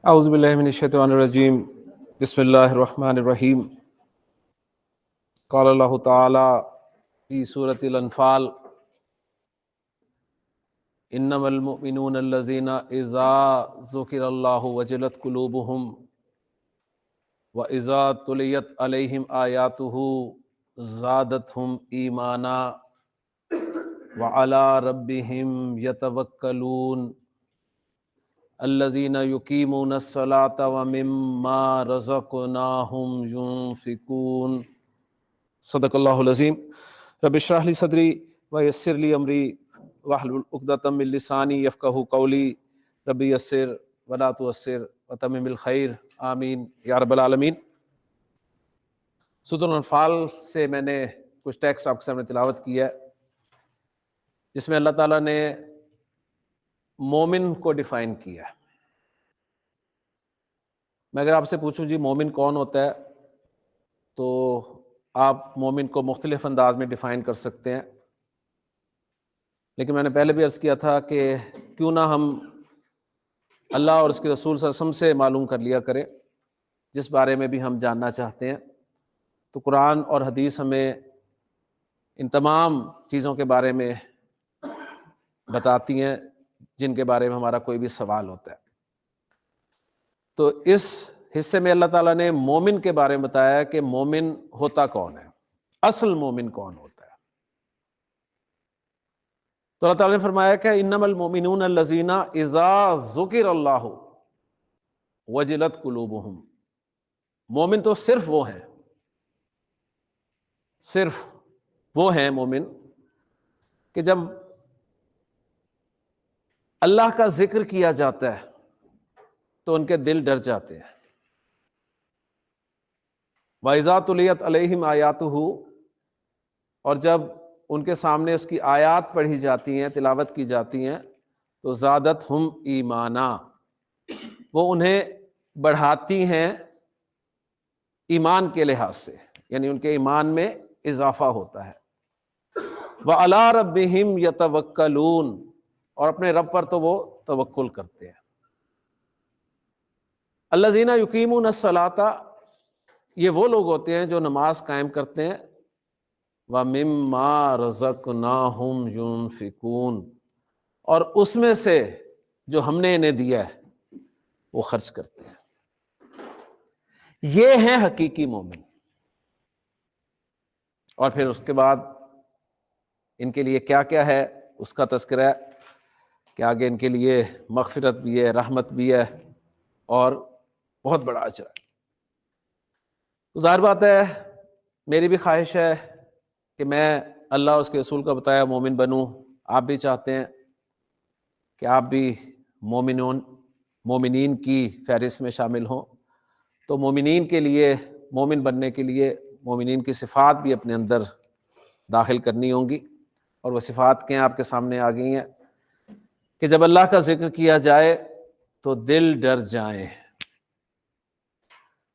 اعوذ باللہ من الشیطان الرجیم بسم اللہ الرحمن الرحیم قال اللہ تعالی فی سورۃ الانفال انما المؤمنون الذین اذا ذکر اللہ وجلت قلوبہم واذا تلیت علیہم آیاتہ زادتہم ایمانا وعلی ربہم یتوکلون الذین یقیمون الصلاۃ ومما رزقناہم ینفقون۔ صدق اللہ العظیم۔ رب اشرح لی صدری ویسر لی امری واحلل عقدۃ من لسانی یفقہوا قولی رب یسر ولا تعسر وتمم بالخیر آمین یا رب العالمین۔ سورۃ الانفال سے میں نے کچھ ٹیکسٹ آپ کے سامنے تلاوت کیا ہے جس میں اللہ تعالیٰ نے مومن کو ڈیفائن کیا ہے۔ میں اگر آپ سے پوچھوں جی مومن کون ہوتا ہے تو آپ مومن کو مختلف انداز میں ڈیفائن کر سکتے ہیں، لیکن میں نے پہلے بھی عرض کیا تھا کہ کیوں نہ ہم اللہ اور اس کے رسول صلی اللہ علیہ وسلم سے معلوم کر لیا کریں جس بارے میں بھی ہم جاننا چاہتے ہیں۔ تو قرآن اور حدیث ہمیں ان تمام چیزوں کے بارے میں بتاتی ہیں جن کے بارے میں ہمارا کوئی بھی سوال ہوتا ہے۔ تو اس حصے میں اللہ تعالیٰ نے مومن کے بارے میں بتایا کہ مومن ہوتا کون ہے، اصل مومن کون ہوتا ہے۔ تو اللہ تعالیٰ نے فرمایا کہ انما المؤمنون الذین اذا ذکر اللہ وجلت قلوبہم۔ مومن تو صرف وہ ہیں مومن کہ جب اللہ کا ذکر کیا جاتا ہے تو ان کے دل ڈر جاتے ہیں۔ وَإِذَا تُلِيَتْ عَلَيْهِمْ آیَاتُهُ، اور جب ان کے سامنے اس کی آیات پڑھی جاتی ہیں، تلاوت کی جاتی ہیں تو زادتہم ایمانا، وہ انہیں بڑھاتی ہیں ایمان کے لحاظ سے، یعنی ان کے ایمان میں اضافہ ہوتا ہے۔ وَعَلَىٰ رَبِّهِمْ يَتَوَكَّلُونَ، اور اپنے رب پر تو وہ توکل کرتے ہیں۔ الذین یقیمون الصلاۃ، یہ وہ لوگ ہوتے ہیں جو نماز قائم کرتے ہیں۔ وَمِمَّا رَزَقْنَاهُمْ يُنفِقُونَ، اور اس میں سے جو ہم نے انہیں دیا ہے وہ خرچ کرتے ہیں۔ یہ ہیں حقیقی مومن۔ اور پھر اس کے بعد ان کے لیے کیا کیا ہے اس کا تذکرہ ہے کہ آگے ان کے لیے مغفرت بھی ہے، رحمت بھی ہے اور بہت بڑا اجر ہے۔ تو ظاہر بات ہے میری بھی خواہش ہے کہ میں اللہ اور اس کے رسول کا بتایا مومن بنوں۔ آپ بھی چاہتے ہیں کہ آپ بھی مومنین کی فہرست میں شامل ہوں۔ تو مومنین کے لیے، مومن بننے کے لیے مومنین کی صفات بھی اپنے اندر داخل کرنی ہوں گی، اور وہ صفات کے آپ کے سامنے آ گئی ہیں کہ جب اللہ کا ذکر کیا جائے تو دل ڈر جائیں،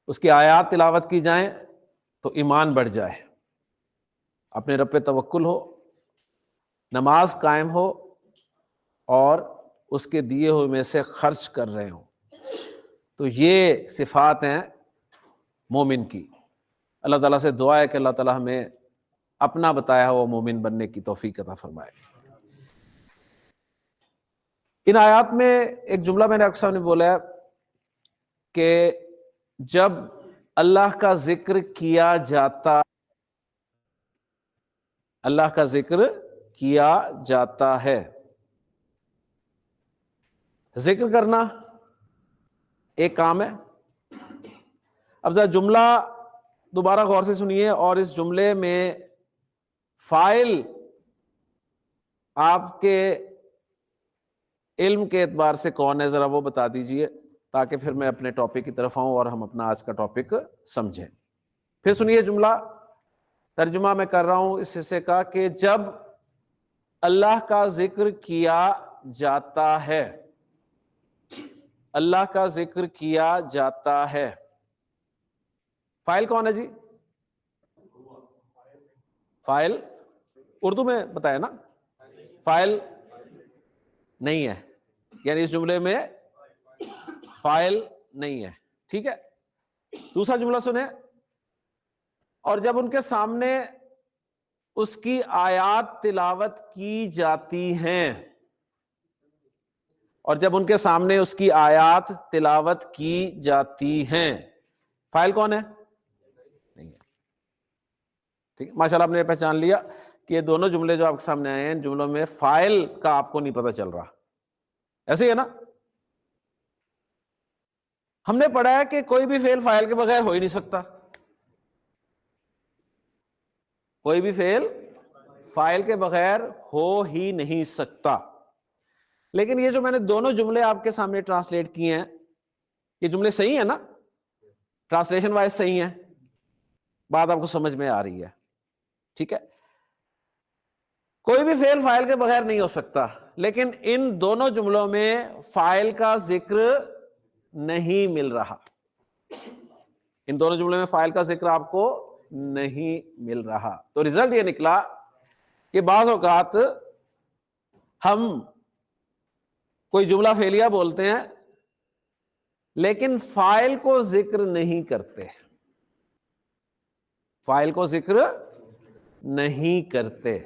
اس کی آیات تلاوت کی جائیں تو ایمان بڑھ جائے، اپنے رب پہ توکل ہو، نماز قائم ہو اور اس کے دیے ہوئے میں سے خرچ کر رہے ہوں۔ تو یہ صفات ہیں مومن کی۔ اللہ تعالیٰ سے دعا ہے کہ اللہ تعالیٰ ہمیں اپنا بتایا ہوا مومن بننے کی توفیق عطا فرمائے۔ ان آیات میں ایک جملہ میں نے آپ کے سامنے بولا ہے کہ جب اللہ کا ذکر کیا جاتا ہے، ذکر کرنا ایک کام ہے۔ اب ذرا جملہ دوبارہ غور سے سنیے، اور اس جملے میں فاعل آپ کے علم کے اعتبار سے کون ہے ذرا وہ بتا دیجئے، تاکہ پھر میں اپنے ٹاپک کی طرف آؤں اور ہم اپنا آج کا ٹاپک سمجھیں۔ پھر سنیے جملہ، ترجمہ میں کر رہا ہوں اس حصے کا کہ جب اللہ کا ذکر کیا جاتا ہے، اللہ کا ذکر کیا جاتا ہے، فاعل کون ہے جی؟ فاعل اردو میں بتایا نا، فاعل نہیں ہے، یعنی اس جملے میں فاعل نہیں ہے. ٹھیک ہے, دوسرا جملہ سنیں. اور جب ان کے سامنے اس کی آیات تلاوت کی جاتی ہیں, اور جب ان کے سامنے اس کی آیات تلاوت کی جاتی ہیں, فاعل کون ہے؟ نہیں ہے. ٹھیک ہے, ماشاءاللہ آپ نے پہچان لیا کہ یہ دونوں جملے جو آپ کے سامنے آئے ہیں, ان جملوں میں فاعل کا آپ کو نہیں پتہ چل رہا. ایسے ہی ہے نا؟ ہم نے پڑھا ہے کہ کوئی بھی فعل فاعل کے بغیر ہو ہی نہیں سکتا. کوئی بھی فعل فاعل کے بغیر ہو ہی نہیں سکتا. لیکن یہ جو میں نے دونوں جملے آپ کے سامنے ٹرانسلیٹ کیے ہیں, یہ جملے صحیح ہیں نا؟ ٹرانسلیشن وائز صحیح ہیں؟ بات آپ کو سمجھ میں آ رہی ہے؟ ٹھیک ہے, کوئی بھی فعل فاعل کے بغیر نہیں ہو سکتا, لیکن ان دونوں جملوں میں فاعل کا ذکر نہیں مل رہا. ان دونوں جملوں میں فاعل کا ذکر آپ کو نہیں مل رہا. تو ریزلٹ یہ نکلا کہ بعض اوقات ہم کوئی جملہ فعلیہ بولتے ہیں لیکن فاعل کو ذکر نہیں کرتے. فاعل کو ذکر نہیں کرتے.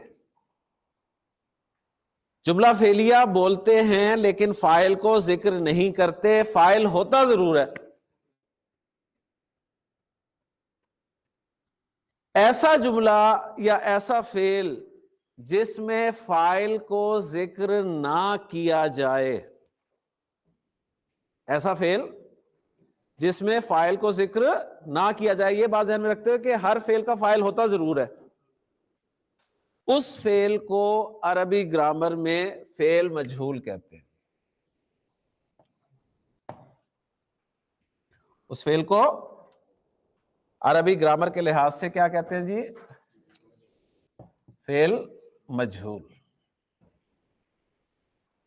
جملہ فعلیہ بولتے ہیں لیکن فاعل کو ذکر نہیں کرتے. فاعل ہوتا ضرور ہے. ایسا جملہ یا ایسا فعل جس میں فاعل کو ذکر نہ کیا جائے, ایسا فعل جس میں فاعل کو ذکر نہ کیا جائے, یہ بات ذہن میں رکھتے ہوئے کہ ہر فعل کا فاعل ہوتا ضرور ہے, اس فعل کو عربی گرامر میں فعل مجہول کہتے ہیں. اس فعل کو عربی گرامر کے لحاظ سے کیا کہتے ہیں جی؟ فعل مجہول.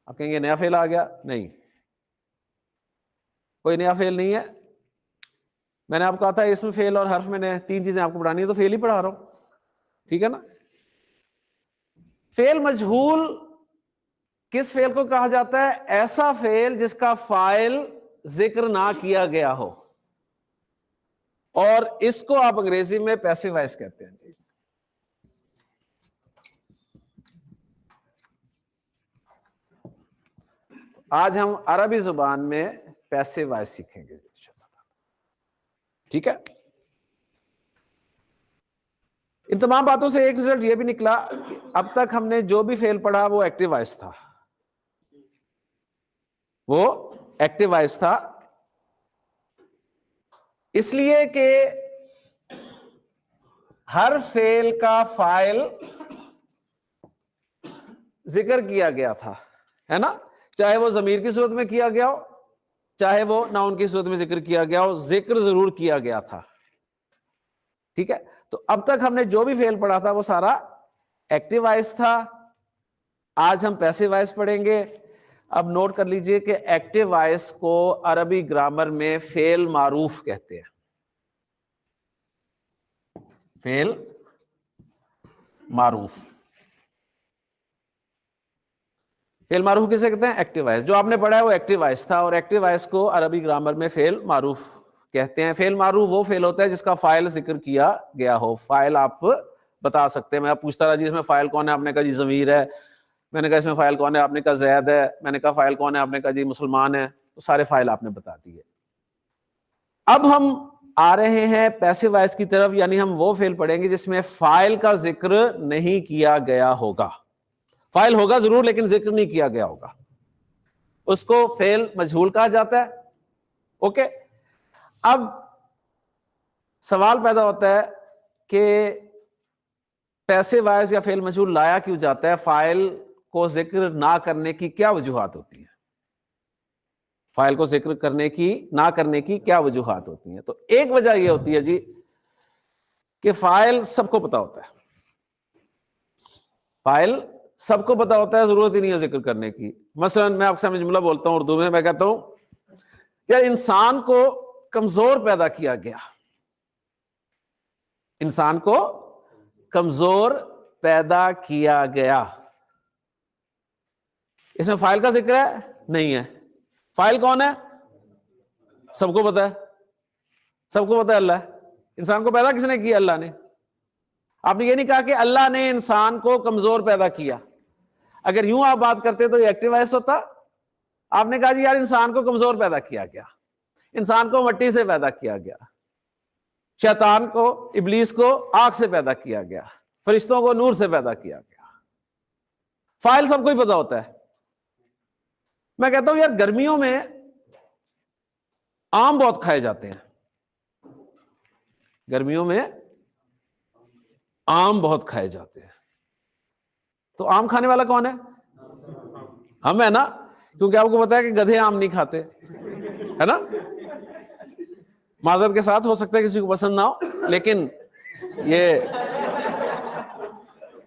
آپ کہیں گے نیا فعل آ گیا؟ نہیں, کوئی نیا فعل نہیں ہے. میں نے آپ کو کہا تھا اسم فعل اور حرف میں نے 3 چیزیں آپ کو پڑھانی ہے, تو فعل ہی پڑھا رہا ہوں. ٹھیک ہے نا؟ فعل مجہول کس فعل کو کہا جاتا ہے؟ ایسا فعل جس کا فاعل ذکر نہ کیا گیا ہو, اور اس کو آپ انگریزی میں پیسو وائس کہتے ہیں. آج ہم عربی زبان میں پیسو وائس سیکھیں گے. ٹھیک ہے, ان تمام باتوں سے ایک رزلٹ یہ بھی نکلا کہ اب تک ہم نے جو بھی فعل پڑھا وہ ایکٹیو وائس تھا. وہ ایکٹیو وائس تھا اس لیے کہ ہر فعل کا فاعل ذکر کیا گیا تھا, ہے نا؟ چاہے وہ ضمیر کی صورت میں کیا گیا ہو, چاہے وہ ناؤن کی صورت میں ذکر کیا گیا ہو, ذکر ضرور کیا گیا تھا. ٹھیک ہے, تو اب تک ہم نے جو بھی فعل پڑھا تھا وہ سارا ایکٹیو وائس تھا. آج ہم پیسو وائس پڑھیں گے. اب نوٹ کر لیجئے کہ ایکٹیو وائس کو عربی گرامر میں فعل معروف کہتے ہیں. فعل معروف. فعل معروف کسے کہتے ہیں؟ Active voice. جو آپ نے پڑھا ہے وہ ایکٹیو وائس تھا, اور ایکٹیو وائس کو عربی گرامر میں فعل معروف کہتے ہیں. فعل معروف وہ فعل ہوتا ہے جس کا فاعل ذکر کیا گیا ہو. فاعل آپ بتا سکتے ہیں. میں پوچھتا رہا جی اس میں فاعل کون ہے, آپ نے کہا جی ضمیر ہے. میں نے کہا اس میں فاعل کون ہے, آپ نے کہا زید ہے. میں نے کہا فاعل کون ہے, آپ نے کہا جی مسلمان ہے. تو سارے فاعل آپ نے بتا دیے. اب ہم آ رہے ہیں پیسو وائس کی طرف, یعنی ہم وہ فعل پڑھیں گے جس میں فاعل کا ذکر نہیں کیا گیا ہوگا. فاعل ہوگا ضرور لیکن ذکر نہیں کیا گیا ہوگا. اس کو فعل مجہول کہا جاتا ہے. اوکے, اب سوال پیدا ہوتا ہے کہ پیسو وائس یا فعل مجہول لایا کیوں جاتا ہے؟ فاعل کو ذکر نہ کرنے کی کیا وجوہات ہوتی ہیں؟ فاعل کو ذکر کرنے کی نہ کرنے کی کیا وجوہات ہوتی ہیں؟ تو ایک وجہ یہ ہوتی ہے جی کہ فاعل سب کو پتا ہوتا ہے. فاعل سب کو پتا ہوتا ہے, ضرورت ہی نہیں ہے ذکر کرنے کی. مثلا میں آپ کے سامنے جملہ بولتا ہوں اردو میں کہتا ہوں کہ انسان کو کمزور پیدا کیا گیا. انسان کو کمزور پیدا کیا گیا. اس میں فاعل کا ذکر ہے؟ نہیں ہے. فاعل کون ہے؟ سب کو پتا ہے، سب کو پتا ہے اللہ ہے. انسان کو پیدا کس نے کیا؟ اللہ نے. آپ نے یہ نہیں کہا کہ اللہ نے انسان کو کمزور پیدا کیا. اگر یوں آپ بات کرتے تو یہ ایکٹیو وائس ہوتا. آپ نے کہا جی یار انسان کو کمزور پیدا کیا گیا، انسان کو مٹی سے پیدا کیا گیا، شیطان کو، ابلیس کو آگ سے پیدا کیا گیا، فرشتوں کو نور سے پیدا کیا گیا. فائل سب کو ہی پتا ہوتا ہے. میں کہتا ہوں یار گرمیوں میں آم بہت کھائے جاتے ہیں، گرمیوں میں آم بہت کھائے جاتے ہیں. تو آم کھانے والا کون ہے؟ ہم ہے نا، کیونکہ آپ کو پتا ہے کہ گدھے آم نہیں کھاتے، ہے نا. معذرت کے ساتھ، ہو سکتا ہے کسی کو پسند نہ ہو، لیکن یہ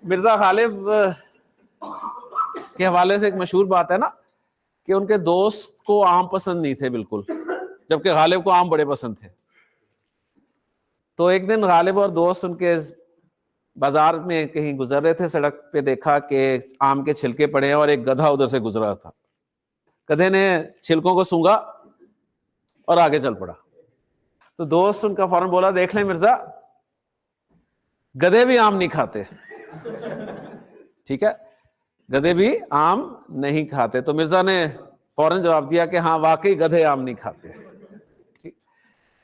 مرزا غالب کے حوالے سے ایک مشہور بات ہے نا کہ ان کے دوست کو آم پسند نہیں تھے بالکل، جبکہ غالب کو آم بڑے پسند تھے. تو ایک دن غالب اور دوست ان کے بازار میں کہیں گزر رہے تھے، سڑک پہ دیکھا کہ آم کے چھلکے پڑے ہیں اور ایک گدھا ادھر سے گزرا تھا. گدھے نے چھلکوں کو سونگا اور آگے چل پڑا. تو دوست ان کا فوراً بولا دیکھ لیں مرزا، گدھے بھی آم نہیں کھاتے. ٹھیک ہے، گدھے بھی آم نہیں کھاتے. تو مرزا نے فوراً جواب دیا کہ ہاں واقعی گدھے آم نہیں کھاتے.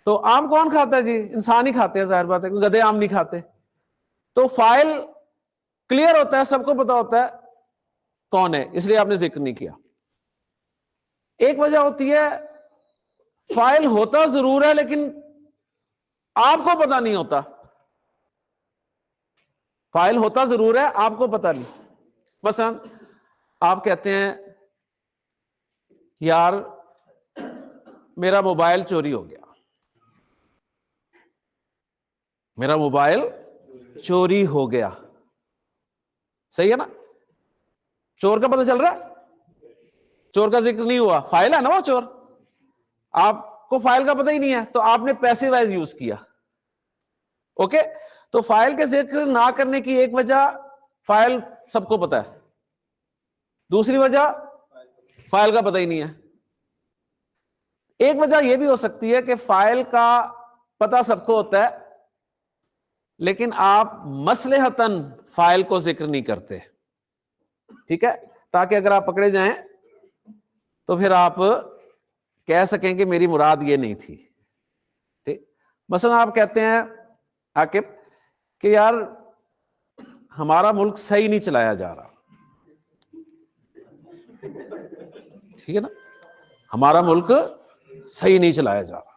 تو آم کون کھاتا ہے جی؟ انسان ہی کھاتے ہیں، ظاہر بات ہے، گدھے آم نہیں کھاتے. تو فائل کلیئر ہوتا ہے، سب کو پتا ہوتا ہے کون ہے، اس لیے آپ نے ذکر نہیں کیا. ایک وجہ ہوتی ہے فائل ہوتا ضرور ہے لیکن آپ کو پتا نہیں ہوتا. فائل ہوتا ضرور ہے، آپ کو پتا نہیں. مثلا آپ کہتے ہیں یار میرا موبائل چوری ہو گیا، میرا موبائل چوری ہو گیا. صحیح ہے نا؟ چور کا پتہ چل رہا ہے، چور کا ذکر نہیں ہوا، فائل ہے نا وہ چور. آپ کو فائل کا پتہ ہی نہیں ہے تو آپ نے پیسیو وائز یوز کیا. اوکے، تو فائل کے ذکر نہ کرنے کی ایک وجہ فائل سب کو پتا ہے، دوسری وجہ فائل کا پتہ ہی نہیں ہے. ایک وجہ یہ بھی ہو سکتی ہے کہ فائل کا پتہ سب کو ہوتا ہے لیکن آپ مصلحتاً فائل کو ذکر نہیں کرتے. ٹھیک ہے، تاکہ اگر آپ پکڑے جائیں تو پھر آپ کہہ سکیں کہ میری مراد یہ نہیں تھی. ٹھیک، مثلا آپ کہتے ہیں عاقب کہ یار ہمارا ملک صحیح نہیں چلایا جا رہا. ٹھیک ہے نا، ہمارا ملک صحیح نہیں چلایا جا رہا.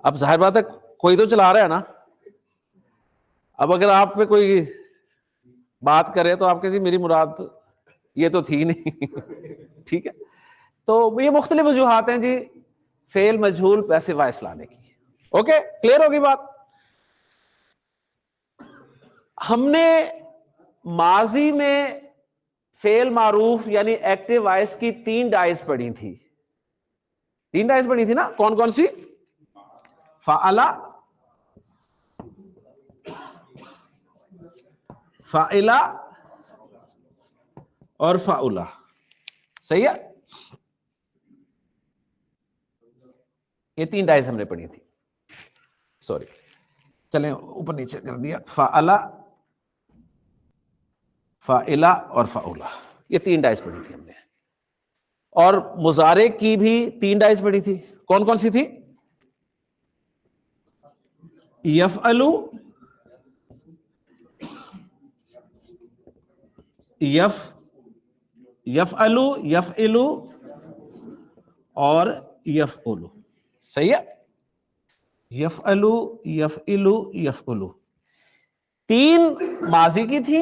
اب ظاہر بات ہے کوئی تو چلا رہا ہے نا. اب اگر آپ پہ کوئی بات کرے تو آپ کہتے میری مراد یہ تو تھی نہیں. ٹھیک ہے، تو یہ مختلف وجوہات ہیں جی فعل مجہول پیسو وائس لانے کی. اوکے، کلیئر ہوگی بات. ہم نے ماضی میں فعل معروف یعنی ایکٹیو وائس کی 3 ڈائز پڑھی تھی. 3 ڈائز پڑھی تھی نا، کون کون سی؟ فعلا، فعلا اور فعلا. صحیح ہے، یہ 3 ڈائز ہم نے پڑھی تھی. سوری، چلیں اوپر نیچے کر دیا. فعلا، فعلا اور فعلا، یہ 3 ڈائز پڑھی تھی ہم نے. اور مضارع کی بھی 3 ڈائز پڑھی تھی. کون کون سی تھی؟ یفعلو، یفعلو، یفعلو اور یفعلو. صحیح ہے، یفعلو، یفعلو، یفعلو. 3 ماضی کی تھی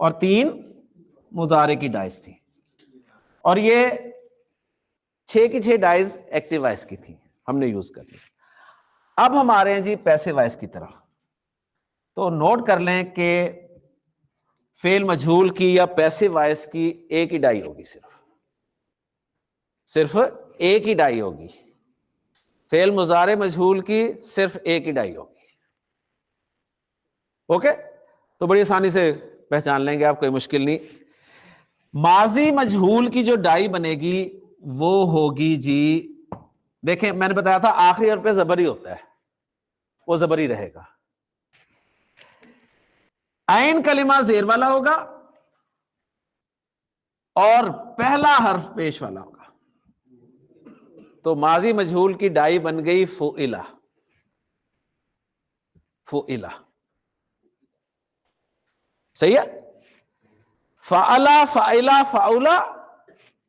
اور 3 مضارع کی ڈائز تھی. اور یہ 6 کی 6 ڈائز ایکٹیو وائس کی تھی، ہم نے یوز کر لی. اب ہم آ رہے ہیں جی پیسو وائس کی طرف. تو نوٹ کر لیں کہ فعل مجہول کی یا پیسو وائس کی ایک ہی ڈائی ہوگی، صرف ایک ہی ڈائی ہوگی. فعل مضارع مجہول کی صرف ایک ہی ڈائی ہوگی. اوکے، تو بڑی آسانی سے پہچان لیں گے آپ، کوئی مشکل نہیں. ماضی مجہول کی جو ڈائی بنے گی وہ ہوگی جی، دیکھیں میں نے بتایا تھا آخری حرف پہ زبر ہی ہوتا ہے، وہ زبر ہی رہے گا. عین کلمہ زیر والا ہوگا اور پہلا حرف پیش والا ہوگا. تو ماضی مجہول کی ڈائی بن گئی فعلا. فعلا صحیح ہے. فعلا، فعلا، فعلا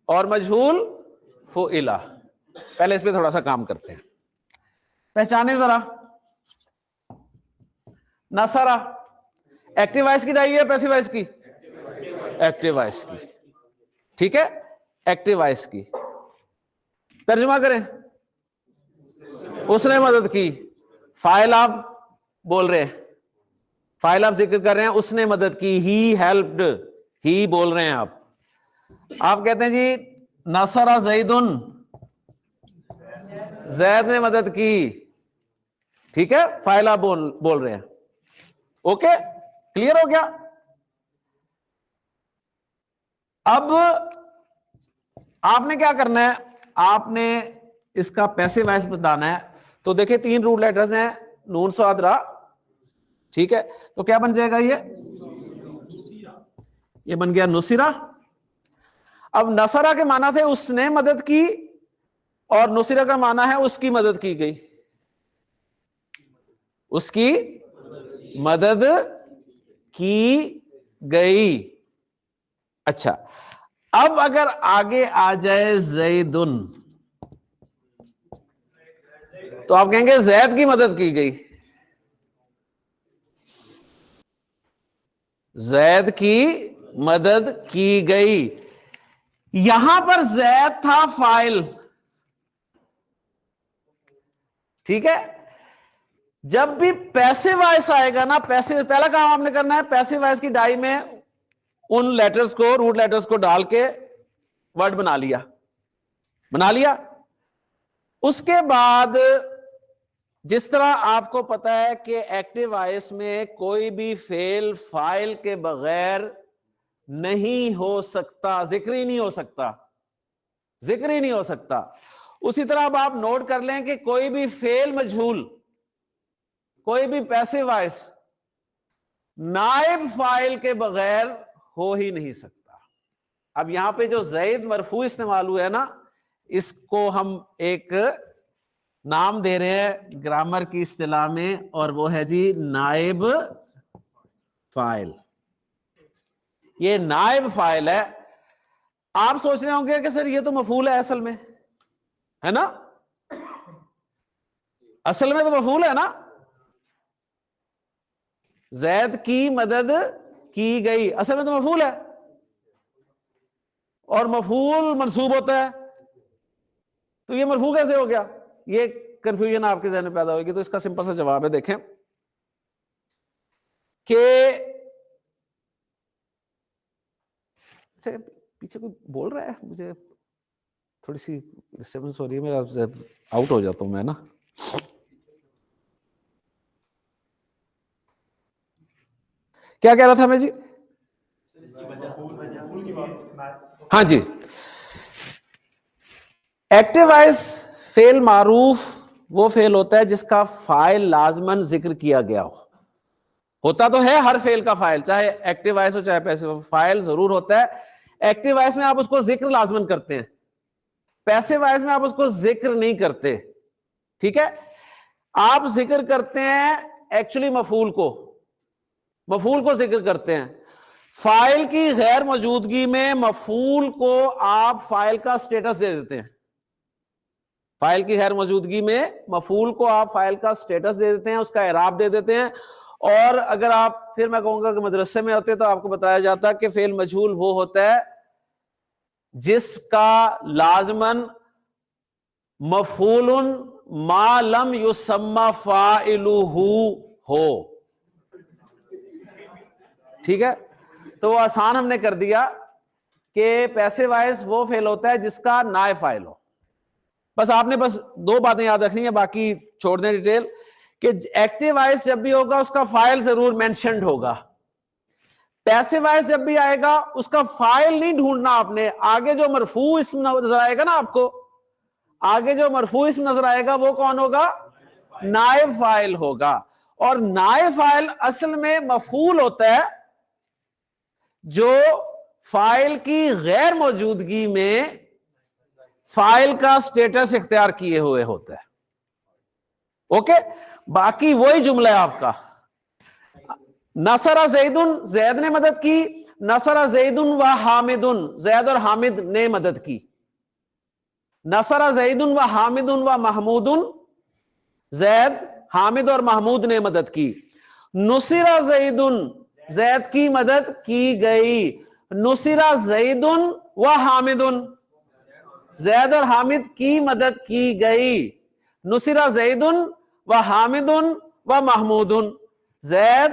اور مجہول فعلا. پہلے اس پہ تھوڑا سا کام کرتے ہیں. پہچانے ذرا. نصرہ ایکٹیو وائس کی ڈائی ہے پیسیو وائس کی؟ ایکٹیو وائس کی. ٹھیک ہے، ایکٹیو وائس کی. ترجمہ کریں. اس نے مدد کی. فاعل آپ بول رہے ہیں، فاعل آپ ذکر کر رہے ہیں، اس نے مدد کی. ہی ہیلپڈ، ہی بول رہے ہیں آپ. آپ کہتے ہیں جی نصر زید، زید نے مدد کی. ٹھیک ہے، فاعل آپ بول رہے ہیں. اوکے، کلیئر ہو گیا. اب آپ نے کیا کرنا ہے، آپ نے اس کا پیسے وائس بتانا ہے. تو دیکھیں 3 روٹ لیٹرز ہیں، نون صاد را. ٹھیک ہے، تو کیا بن جائے گا یہ بن گیا نصرہ. اب نصرہ کے معنی تھے اس نے مدد کی، اور نصرہ کا معنی ہے اس کی مدد کی گئی. اس کی مدد کی گئی. اچھا، اب اگر آگے آ جائے زیدن تو آپ کہیں گے زید کی مدد کی گئی. زید کی مدد کی گئی. یہاں پر زید تھا فاعل. ٹھیک ہے، جب بھی پیسے وائس آئے گا نا، پیسے پہلا کام آپ نے کرنا ہے، پیسے وائس کی ڈائی میں ان لیٹرز کو، روٹ لیٹرز کو ڈال کے ورڈ بنا لیا. اس کے بعد جس طرح آپ کو پتا ہے کہ ایکٹیو وائس میں کوئی بھی فعل فاعل کے بغیر نہیں ہو سکتا، ذکر ہی نہیں ہو سکتا. اسی طرح اب آپ نوٹ کر لیں کہ کوئی بھی فعل مجہول، کوئی بھی پیسو وائس نائب فاعل کے بغیر ہو ہی نہیں سکتا. اب یہاں پہ جو زید مرفوع استعمال ہوا ہے نا، اس کو ہم ایک نام دے رہے ہیں گرامر کی اصطلاح میں، اور وہ ہے جی نائب فاعل. یہ نائب فاعل ہے. آپ سوچ رہے ہوں گے کہ سر یہ تو مفعول ہے اصل میں، ہے نا؟ اصل میں تو مفعول ہے نا. زید کی مدد کی گئی، اصل میں تو مفعول ہے، اور مفعول منصوب ہوتا ہے، تو یہ مرفوع کیسے ہو گیا؟ یہ کنفیوژن آپ کے ذہن میں پیدا ہوگی. تو اس کا سمپل سا جواب ہے، دیکھیں کہ پیچھے کوئی بول رہا ہے، مجھے تھوڑی سی ڈسٹربنس ہو رہی ہے، میں آپ سے آؤٹ ہو جاتا ہوں میں نا. کیا کہہ رہا تھا میں جی؟ ہاں جی، ایکٹیو وائس فعل معروف وہ فعل ہوتا ہے جس کا فاعل لازماً ذکر کیا گیا ہو. ہوتا تو ہے ہر فعل کا فاعل، چاہے ایکٹیو وائس ہو چاہے پیسو، فاعل ضرور ہوتا ہے. ایکٹیو وائس میں آپ اس کو ذکر لازماً کرتے ہیں، پیسو وائس میں آپ اس کو ذکر نہیں کرتے. ٹھیک ہے، آپ ذکر کرتے ہیں ایکچولی مفعول کو ذکر کرتے ہیں. فاعل کی غیر موجودگی میں مفعول کو آپ فاعل کا سٹیٹس دے دیتے ہیں. فاعل کی غیر موجودگی میں مفعول کو آپ فاعل کا سٹیٹس دے دیتے ہیں، اس کا اعراب دے دیتے ہیں. اور اگر آپ، پھر میں کہوں گا کہ مدرسے میں ہوتے تو آپ کو بتایا جاتا کہ فعل مجہول وہ ہوتا ہے جس کا لازماً مفعول ما لم یسمى فاعلہ ہو. ٹھیک ہے، تو وہ آسان ہم نے کر دیا کہ پیسے وائز وہ فعل ہوتا ہے جس کا نائب فاعل ہو. بس آپ نے بس 2 باتیں یاد رکھنی ہیں، باقی چھوڑ دیں ڈیٹیل. کہ ایکٹیو وائس جب بھی ہوگا اس کا فاعل ضرور مینشنڈ ہوگا. پیسو وائز جب بھی آئے گا اس کا فائل نہیں ڈھونڈنا آپ نے, آگے جو مرفوع اسم نظر آئے گا نا آپ کو, آگے جو مرفوع اسم نظر آئے گا وہ کون ہوگا؟ نائب فاعل ہوگا. اور نائب فاعل اصل میں مفعول ہوتا ہے جو فاعل کی غیر موجودگی میں فاعل کا سٹیٹس اختیار کیے ہوئے ہوتا ہے. اوکے, باقی وہی جملہ ہے آپ کا. نصر زید, زید نے مدد کی. نصر زید و حامد, زید اور حامد نے مدد کی. نصر زید و حامد و محمود, زید, حامد اور محمود نے مدد کی. نصر زید, زید کی مدد کی گئی. نصر زید و حامد, زید اور حامد کی مدد کی گئی. نصر زید و حامد و محمود, زید,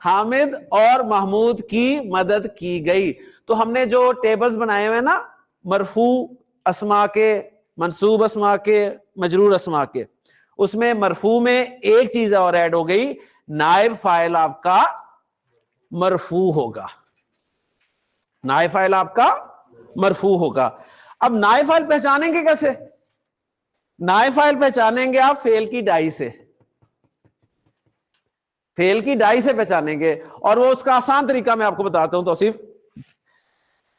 حامد اور محمود کی مدد کی گئی. تو ہم نے جو ٹیبلز بنائے ہوئے نا, مرفوع اسما کے, منصوب اسما کے, مجرور اسما کے, اس میں مرفوع میں ایک چیز اور ایڈ ہو گئی, نائب فاعل آپ کا مرفوع ہوگا. نائب فاعل آپ کا مرفوع ہوگا. اب نائب فاعل پہچانیں گے کیسے؟ نائب فاعل پہچانیں گے آپ فعل کی ڈائی سے, فعل کی ڈائی سے پہچانیں گے. اور وہ اس کا آسان طریقہ میں آپ کو بتاتا ہوں توصیف.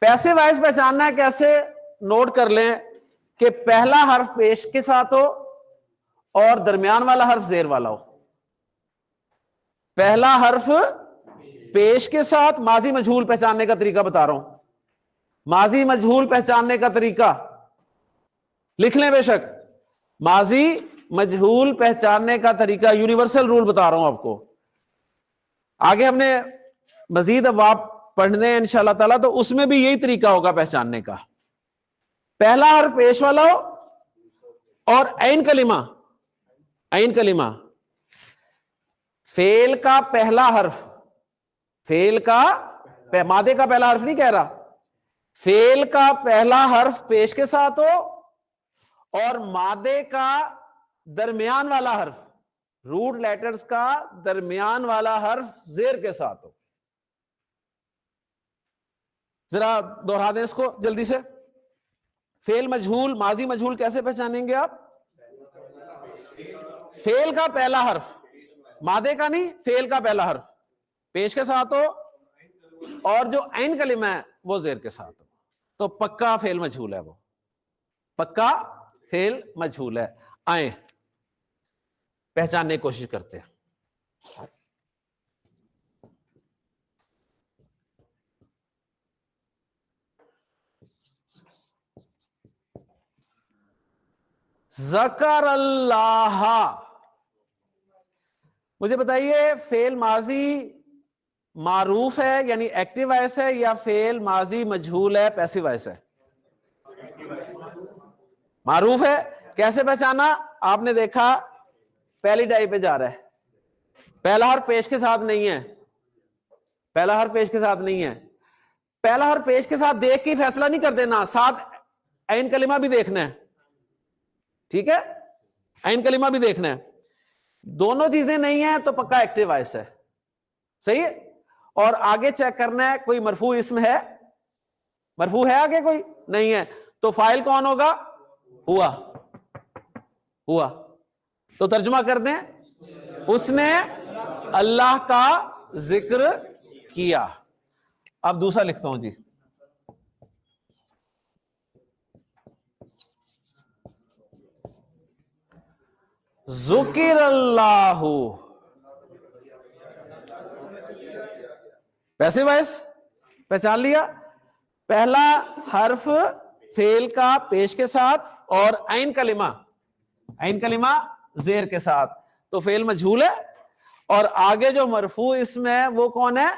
پیسے وائز پہچاننا ہے کیسے؟ نوٹ کر لیں کہ پہلا حرف پیش کے ساتھ ہو اور درمیان والا حرف زیر والا ہو. پہلا حرف پیش کے ساتھ, ماضی مجہول پہچاننے کا طریقہ بتا رہا ہوں. ماضی مجہول پہچاننے کا طریقہ لکھ لیں بے شک. ماضی مجہول پہچاننے کا طریقہ یونیورسل رول بتا رہا ہوں آپ کو. آگے ہم نے مزید ابواب پڑھنے ہیں انشاءاللہ تعالیٰ, تو اس میں بھی یہی طریقہ ہوگا پہچاننے کا. پہلا حرف پیش والا ہو اور عین کلمہ, عین کلمہ, فعل کا پہلا حرف, فعل کا, مادے کا پہلا حرف نہیں کہہ رہا, فعل کا پہلا حرف پیش کے ساتھ ہو اور مادے کا درمیان والا حرف, روٹ لیٹرز کا درمیان والا حرف زیر کے ساتھ ہو. ذرا دوہرا دیں اس کو جلدی سے. فعل مجہول, ماضی مجہول کیسے پہچانیں گے آپ؟ فعل کا پہلا حرف, مادے کا نہیں, فعل کا پہلا حرف پیش کے ساتھ ہو اور جو عین کلمہ ہے وہ زیر کے ساتھ ہو, تو پکا فعل مجہول ہے, وہ پکا فعل مجہول ہے. آئیں پہچاننے کی کوشش کرتے ہیں. ذکر اللہ, مجھے بتائیے فعل ماضی معروف ہے یعنی ایکٹیو وائس ہے یا فعل ماضی مجہول ہے پیسو وائس ہے؟ معروف ہے. کیسے پہچانا؟ آپ نے دیکھا پہلی ڈائی پہ جا رہا ہے, پہلا حرف پیش کے ساتھ نہیں ہے, پہلا حرف پیش کے ساتھ نہیں ہے. پہلا حرف پیش کے ساتھ دیکھ کے فیصلہ نہیں کر دینا, ساتھ عین کلمہ بھی دیکھنا ہے. ٹھیک ہے, عین کلمہ بھی دیکھنا ہے. دونوں چیزیں نہیں ہیں تو پکا ایکٹیو وائس ہے. صحیح ہے. اور آگے چیک کرنا ہے کوئی مرفوع اسم ہے, مرفوع ہے آگے کوئی نہیں ہے, تو فاعل کون ہوگا؟ ہوا, ہوا. تو ترجمہ کر دیں, اس نے اللہ کا ذکر کیا. اب دوسرا لکھتا ہوں جی. ذکر اللہ, پیسے وائس پہچان لیا. پہلا حرف فعل کا پیش کے ساتھ اور عین کلمہ, عین کلمہ زیر کے ساتھ, تو فعل مجہول ہے. اور آگے جو مرفوع اسم ہے وہ کون ہے؟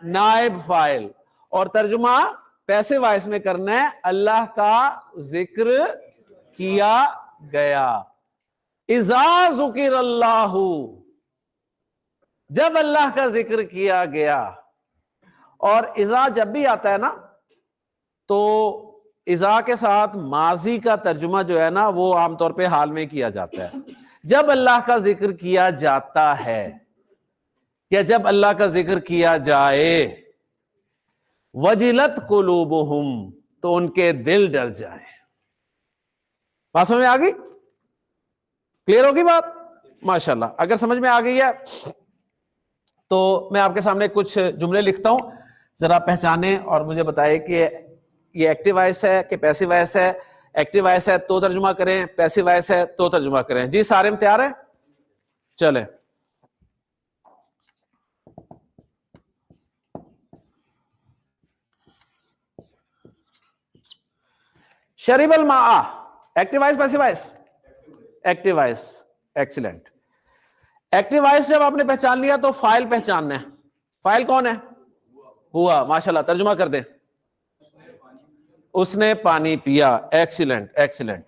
نائب فاعل. اور ترجمہ پیسے وائس میں کرنا ہے, اللہ کا ذکر کیا گیا. اذا ذکر اللہ, جب اللہ کا ذکر کیا گیا. اور اذا جب بھی آتا ہے نا تو اذا کے ساتھ ماضی کا ترجمہ جو ہے نا وہ عام طور پہ حال میں کیا جاتا ہے. جب اللہ کا ذکر کیا جاتا ہے یا جب اللہ کا ذکر کیا جائے, وجلت قلوبہم، تو ان کے دل ڈر جائیں. بات سمجھ میں آ گئی؟ کلیئر ہوگی بات؟ ماشاءاللہ. اگر سمجھ میں آ گئی ہے تو میں آپ کے سامنے کچھ جملے لکھتا ہوں، ذرا پہچانے اور مجھے بتائے کہ یہ ایکٹیو وائس ہے کہ پیسیو وائس ہے. ایکٹیو وائس ہے تو ترجمہ کریں، پیسیو وائس ہے تو ترجمہ کریں. جی سارے تیار ہیں؟ چلیں. شریب الماء، active voice passive voice? Active voice. Excellent. Active voice جب آپ نے پہچان لیا تو فائل پہچاننا ہے. فائل کون ہے؟ ہوا. ماشاءاللہ. ترجمہ کر دیں. اس نے پانی پیا. Excellent excellent.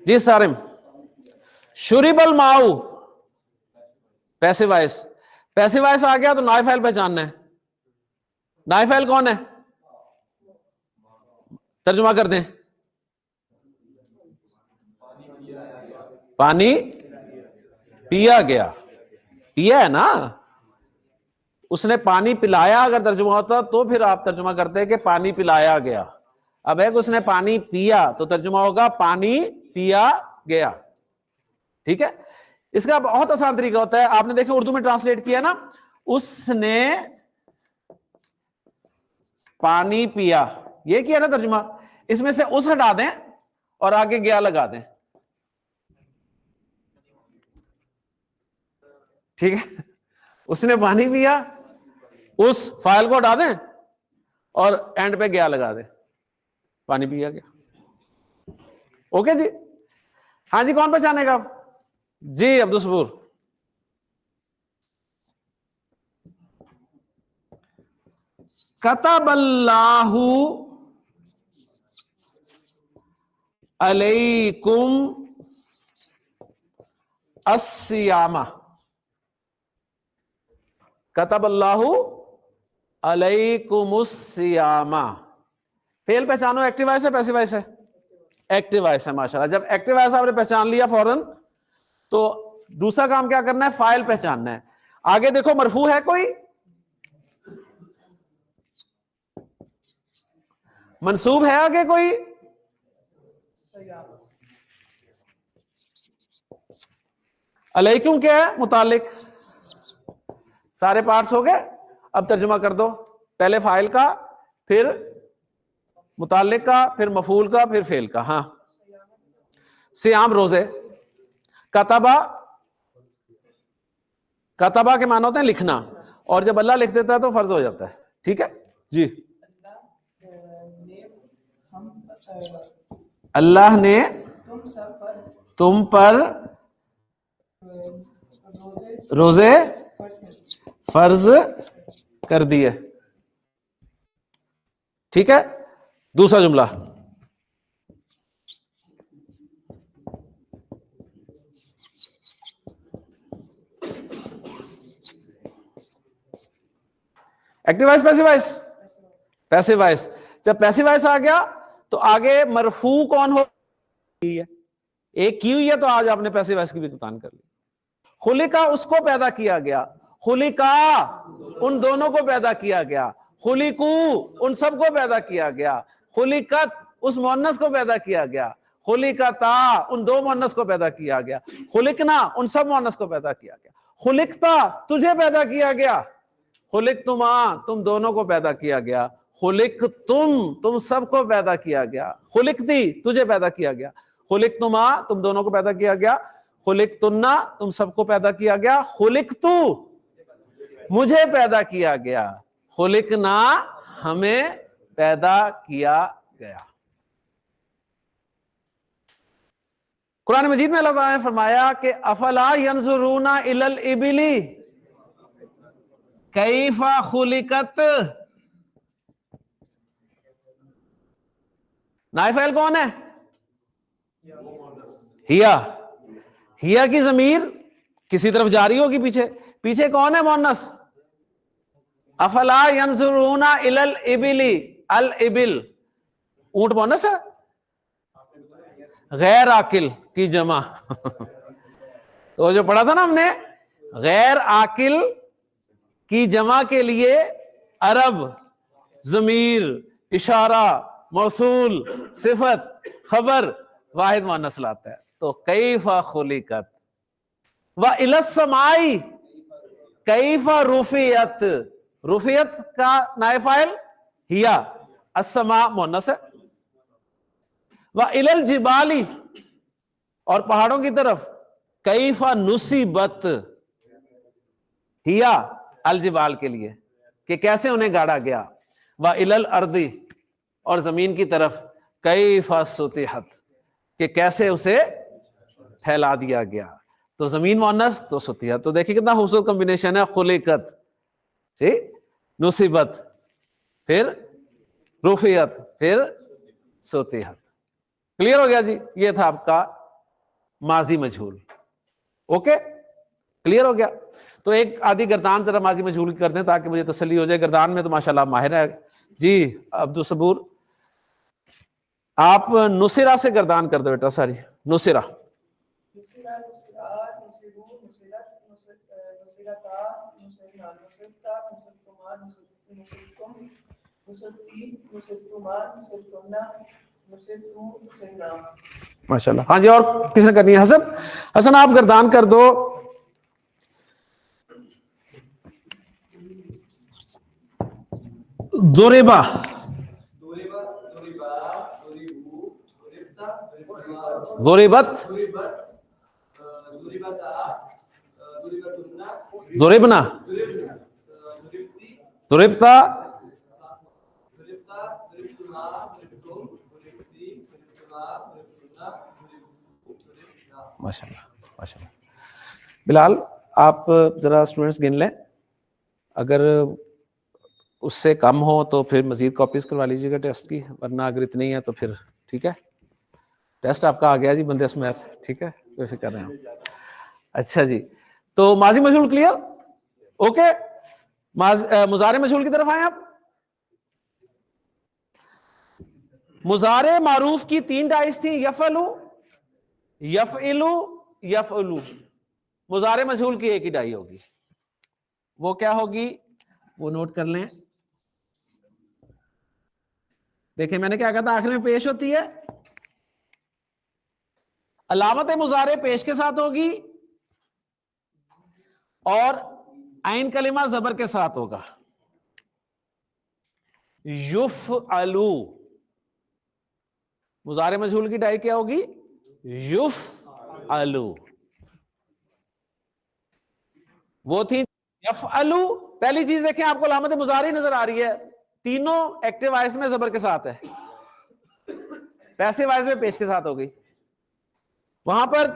جی سارم. شریب الماء، پیسیو وائس. پیسیو وائس آ گیا تو نائب فائل پہچاننا ہے. نائب فائل کون ہے؟ ترجمہ کر دیں. پانی پیا گیا. پیا ہے نا، اس نے پانی پلایا. اگر ترجمہ ہوتا تو پھر آپ ترجمہ کرتے کہ پانی پلایا گیا. اب ایک اس نے پانی پیا تو ترجمہ ہوگا پانی پیا گیا. ٹھیک ہے. اس کا بہت آسان طریقہ ہوتا ہے. آپ نے دیکھیں اردو میں ٹرانسلیٹ کیا نا، اس نے پانی پیا، یہ کیا نا ترجمہ. اس میں سے اس ہٹا دیں اور آگے گیا لگا دیں. ٹھیک ہے. اس نے پانی پیا، اس فائل کو ہٹا دیں اور اینڈ پہ گیا لگا دیں. پانی پیا گیا. اوکے جی. ہاں جی کون پہچانے گا؟ جی عبدالصبور. کتب اللہ علیکم الصیام. کتب اللہ علیکم الصیام. فعل پہچانو. ایکٹیو وائس ہے پیسیو وائس ہے؟ ایکٹیو وائس ہے. ماشاءاللہ. جب ایکٹیو وائس آپ نے پہچان لیا فوراً تو دوسرا کام کیا کرنا ہے؟ فائل پہچاننا ہے. آگے دیکھو مرفوع ہے کوئی؟ منصوب ہے آگے کوئی؟ علیکم کیا ہے؟ متعلق. سارے پارٹس ہو گئے. اب ترجمہ کر دو. پہلے فائل کا، پھر متعلق کا، پھر مفعول کا، پھر فعل کا. ہاں. صیام روزے. کتبہ، کتبہ کے معنی ہوتے ہیں لکھنا، اور جب اللہ لکھ دیتا ہے تو فرض ہو جاتا ہے. ٹھیک ہے جی. اللہ نے تم پر روزے فرض کر دیے. ٹھیک ہے. دوسرا جملہ. Active voice passive voice? Passive voice. جب پیسیو وائس آ گیا تو آگے مرفوع کون ہو؟ ایک کی ہوئی ہے تو آج آپ نے پیسیو وائس کی بھی کتان کر لی. خلقہ اس کو پیدا کیا گیا. خلقہ ان دونوں کو پیدا کیا گیا. خلقو ان سب کو پیدا کیا گیا. خلقت اس مؤنث کو پیدا کیا گیا. خلقتا ان دو مؤنث کو پیدا کیا گیا. خلقنا ان سب مؤنث کو پیدا کیا گیا. خلقتا تجھے پیدا کیا گیا. خلقتما تم دونوں کو پیدا کیا گیا. تم سب کو پیدا کیا گیا. خلقتی تجھے پیدا کیا گیا. خلقتما تم دونوں کو پیدا کیا گیا. خلقتنا تم سب کو پیدا کیا گیا. خلقتو مجھے پیدا کیا گیا. خلقنا ہمیں پیدا کیا گیا. قرآن مجید میں اللہ تعالیٰ نے فرمایا کہ افلا ینظرون الی الابل کیف خلقت. نائب فاعل کون ہے؟ ہیا. ہیا کی ضمیر کسی طرف جاری ہوگی. پیچھے پیچھے کون ہے مؤنث؟ افلا ینظرون الی الابل. الابل اونٹ مؤنث ہے. غیر عاقل کی جمع. تو جو پڑھا تھا نا ہم نے غیر عاقل کی جمع کے لیے عرب ضمیر اشارہ موصول صفت خبر واحد مؤنث لاتا ہے. تو کیف خلقت وإلی السماء کیف رفعت, رفعت کا نائب فاعل ہیا, السماء مؤنث ہے. وإلی الجبال اور پہاڑوں کی طرف کیف نصبت ہیا الجبال کے لیے کہ کیسے انہیں گاڑا گیا. وإلی الارض اور زمین کی طرف کیف سطحت کہ کیسے اسے پھیلا دیا گیا. تو زمین مؤنث تو سطحت. تو دیکھیں کتنا خوبصورت کمبینیشن ہے, خلقت ٹھیک نصبت پھر رفعت پھر سطحت. کلیئر ہو گیا جی. یہ تھا آپ کا ماضی مجہول. اوکے کلیئر ہو گیا. تو ایک آدھی گردان ذرا ماضی مجہول کر دیں تاکہ مجھے تسلی ہو جائے. گردان میں تو ماشاءاللہ ماہر ہے جی. عبدالصبور آپ نصرہ سے گردان کر دو بیٹا ساری. نصرہ ماشاء اللہ. ہاں جی اور کس نے کرنی ہے؟ حسن, حسن آپ گردان کر دو. ضربہ ضربت ضربنا ضربتا ماشاء اللہ ماشاء اللہ. بلال آپ ذرا اسٹوڈنٹس گن لیں, اگر اس سے کم ہو تو پھر مزید کاپیز کروا لیجیے گا ٹیسٹ کی, ورنہ اگر اتنی ہے تو پھر ٹھیک ہے. ٹیسٹ آپ کا آ گیا جی بندے سمیت, ٹھیک ہے بے فکر رہے ہیں. اچھا جی تو ماضی مجہول کلیئر. اوکے مضارع مجہول کی طرف آئیں آپ. مضارع معروف کی 3 ڈائز تھیں, یفعلو یفعلو یفعلو. مضارع مجہول کی ایک ہی ڈائی ہوگی, وہ کیا ہوگی وہ نوٹ کر لیں. دیکھیں میں نے کیا کہا تھا آخر میں پیش ہوتی ہے, علامت مضارع پیش کے ساتھ ہوگی اور عین کلمہ زبر کے ساتھ ہوگا. یفعلو مضارع مجہول کی ڈائی کیا ہوگی یفعلو. وہ تھی یفعلو. پہلی چیز دیکھیں آپ کو علامت مضارع نظر آ رہی ہے, تینوں ایکٹیو وائس میں زبر کے ساتھ ہے, پیسو وائس میں پیش کے ساتھ ہو گئی. وہاں پر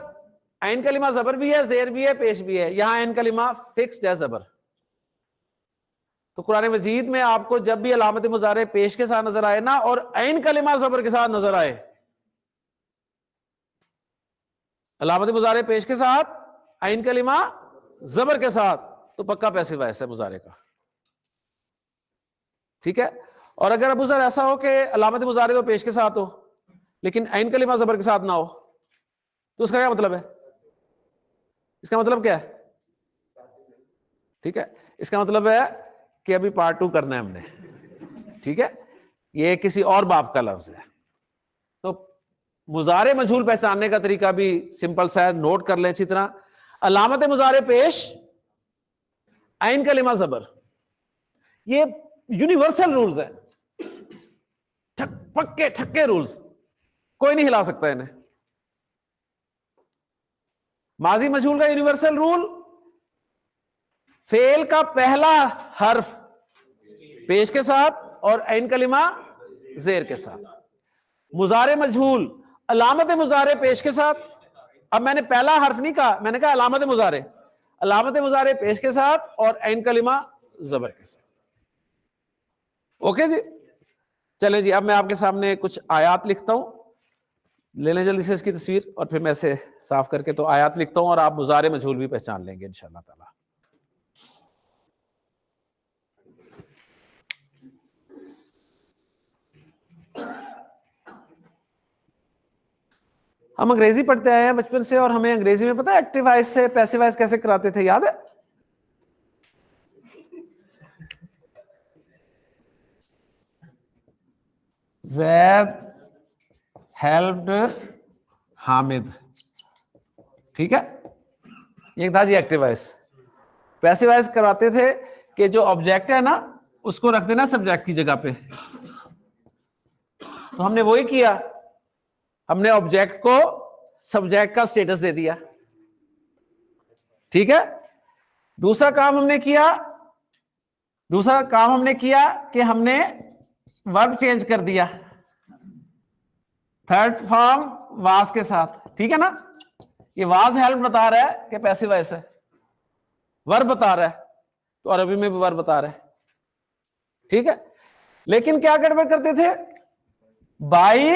عین کلمہ زبر بھی ہے, زیر بھی ہے, پیش بھی ہے. یہاں عین کلمہ فکسڈ ہے زبر. تو قرآن مجید میں آپ کو جب بھی علامت مضارع پیش کے ساتھ نظر آئے نا اور عین کلمہ زبر کے ساتھ نظر آئے, علامت مضارع پیش کے ساتھ عین کلمہ زبر کے ساتھ, تو پکا پیسو وائس ہے مضارع کا, ٹھیک ہے. اور اگر ابو ذر ایسا ہو کہ علامت مضارع تو پیش کے ساتھ ہو لیکن عین کلمہ زبر کے ساتھ نہ ہو, تو اس کا کیا مطلب ہے؟ اس کا مطلب کیا ہے؟ ٹھیک ہے, اس کا مطلب ہے کہ ابھی پارٹ 2 کرنا ہے ہم نے, ٹھیک ہے. یہ کسی اور باب کا لفظ ہے. تو مضارع مجہول پہچاننے کا طریقہ بھی سمپل سا ہے, نوٹ کر لیں اچھی طرح. علامت مضارع پیش عین کلمہ زبر, یہ یونیورسل رولز ہیں, پکے ٹھکے رولز, کوئی نہیں ہلا سکتا انہیں. ماضی مجہول کا یونیورسل رول, فعل کا پہلا حرف پیش کے ساتھ اور عین کلمہ زیر کے ساتھ. مضارع مجہول علامت مضارع پیش کے ساتھ. اب میں نے پہلا حرف نہیں کہا, میں نے کہا علامت مضارع, علامت مضارع پیش کے ساتھ اور عین کلمہ زبر کے ساتھ. اوکے جی چلیں جی. اب میں آپ کے سامنے کچھ آیات لکھتا ہوں, لے لیں جلدی سے اس کی تصویر, اور پھر میں اسے صاف کر کے تو آیات لکھتا ہوں اور آپ مضارع مجہول بھی پہچان لیں گے انشاءاللہ تعالی. ہم انگریزی پڑھتے آئے ہیں بچپن سے، اور ہمیں انگریزی میں پتہ ہے ایکٹیو وائس سے پیسو وائس کیسے کراتے تھے، یاد ہے؟ زید ہیلپڈ حامد، ٹھیک ہے، یہ تھا جی ایکٹیو وائس. پیسو وائس کراتے تھے کہ جو آبجیکٹ ہے نا اس کو رکھ دینا سبجیکٹ کی جگہ پہ. تو ہم نے وہی کیا، ہم نے آبجیکٹ کو سبجیکٹ کا سٹیٹس دے دیا، ٹھیک ہے. دوسرا کام ہم نے کیا کہ ہم نے ورب چینج کر دیا تھرڈ فارم واز کے ساتھ، ٹھیک ہے نا. یہ واز ہیلپ بتا رہا ہے کہ پیسو وائس ہے، ورب بتا رہا ہے، تو عربی میں بھی ورب بتا رہا ہے، ٹھیک ہے. لیکن کیا گڑبڑ کرتے تھے بائی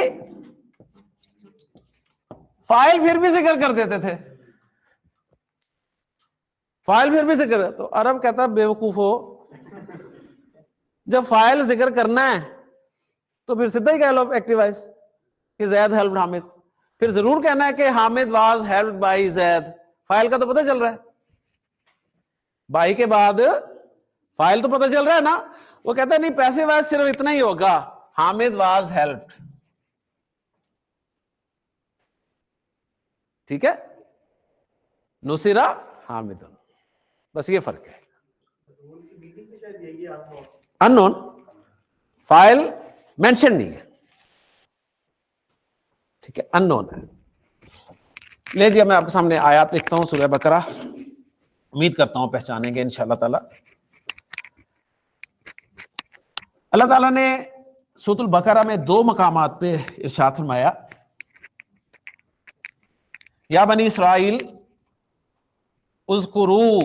فائل پھر بھی ذکر کر دیتے تھے، فائل پھر بھی ذکر. تو عرب کہتا بے وقوف ہو، جب فائل ذکر کرنا ہے تو پھر سیدھا ہی کہہ لو ایکٹیو وائس کہ زید ہیلپ حامد. پھر ضرور کہنا ہے کہ Hamid was help by Zaid, file کا تو پتہ چل رہا ہے، بائی کے بعد فائل تو پتہ چل رہا ہے نا. وہ کہتا ہے نہیں پیسو وائس صرف اتنا ہی ہوگا، حامد واز ہیلپڈ، ٹھیک ہے. نصرہ حامد، بس یہ فرق ہے. ان نون فائل مینشن نہیں ہے، ٹھیک ہے، ان نون ہے. لے جی میں آپ کے سامنے آیات لکھتا ہوں سورہ بقرہ، امید کرتا ہوں پہچانیں گے انشاءاللہ تعالی. اللہ تعالیٰ نے سورۃ البقرہ میں 2 مقامات پہ ارشاد فرمایا، یا بنی اسرائیل اذکروا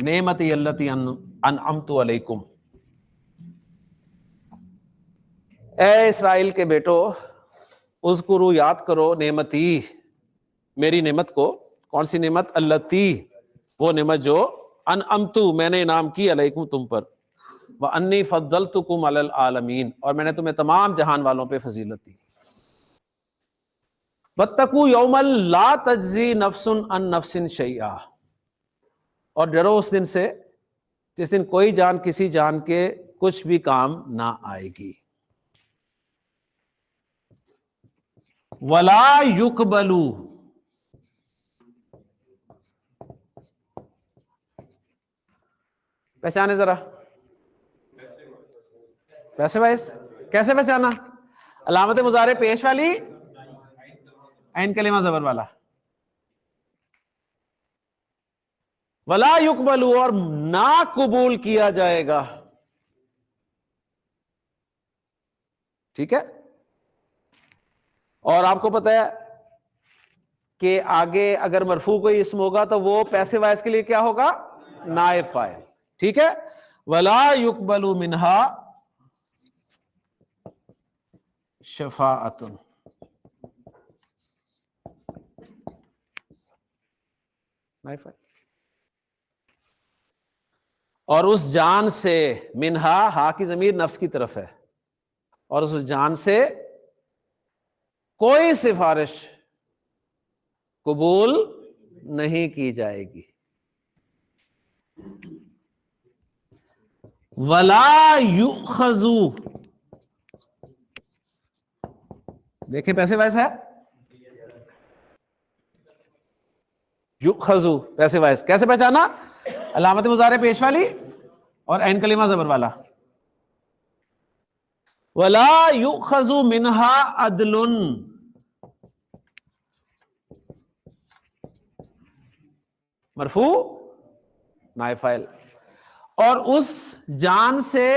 نعمتی التی انعمت علیکم، اے اسرائیل کے بیٹو اذکروا یاد کرو نعمتی میری نعمت کو. کون سی نعمت؟ التی وہ نعمت جو انعمت میں نے انعام کی علیکم تم پر، وانی فضلتکم علی العالمین اور میں نے تمہیں تمام جہان والوں پہ فضیلت دی. واتقوا یوما لا تجزی نفس عن نفس شیئا اور ڈرو اس دن سے جس دن کوئی جان کسی جان کے کچھ بھی کام نہ آئے گی. ولا یقبل پہچانے ذرا پیسے وائس کیسے پہچانا؟ علامت مضارع پیش والی عین کلمہ زبر والا. ولا یقبل اور نہ قبول کیا جائے گا، ٹھیک ہے. اور آپ کو پتہ ہے کہ آگے اگر مرفوع کوئی اسم ہوگا تو وہ پیسو وائس کے لیے کیا ہوگا؟ نائب فاعل، ٹھیک ہے. ولا یقبل منہا شفاعۃ، نائب فاعل. اور اس جان سے، منہا ہا کی ضمیر نفس کی طرف ہے، اور اس جان سے کوئی سفارش قبول نہیں کی جائے گی. ولا یؤخذ، دیکھیں پیسے وائس ہے، یؤخذ پیسے وائس. کیسے پہچانا؟ علامت مضارع پیش والی اور عین کلمہ زبر والا. ولا یؤخذ منها عدل، مرفوع نائب فاعل. اور اس جان سے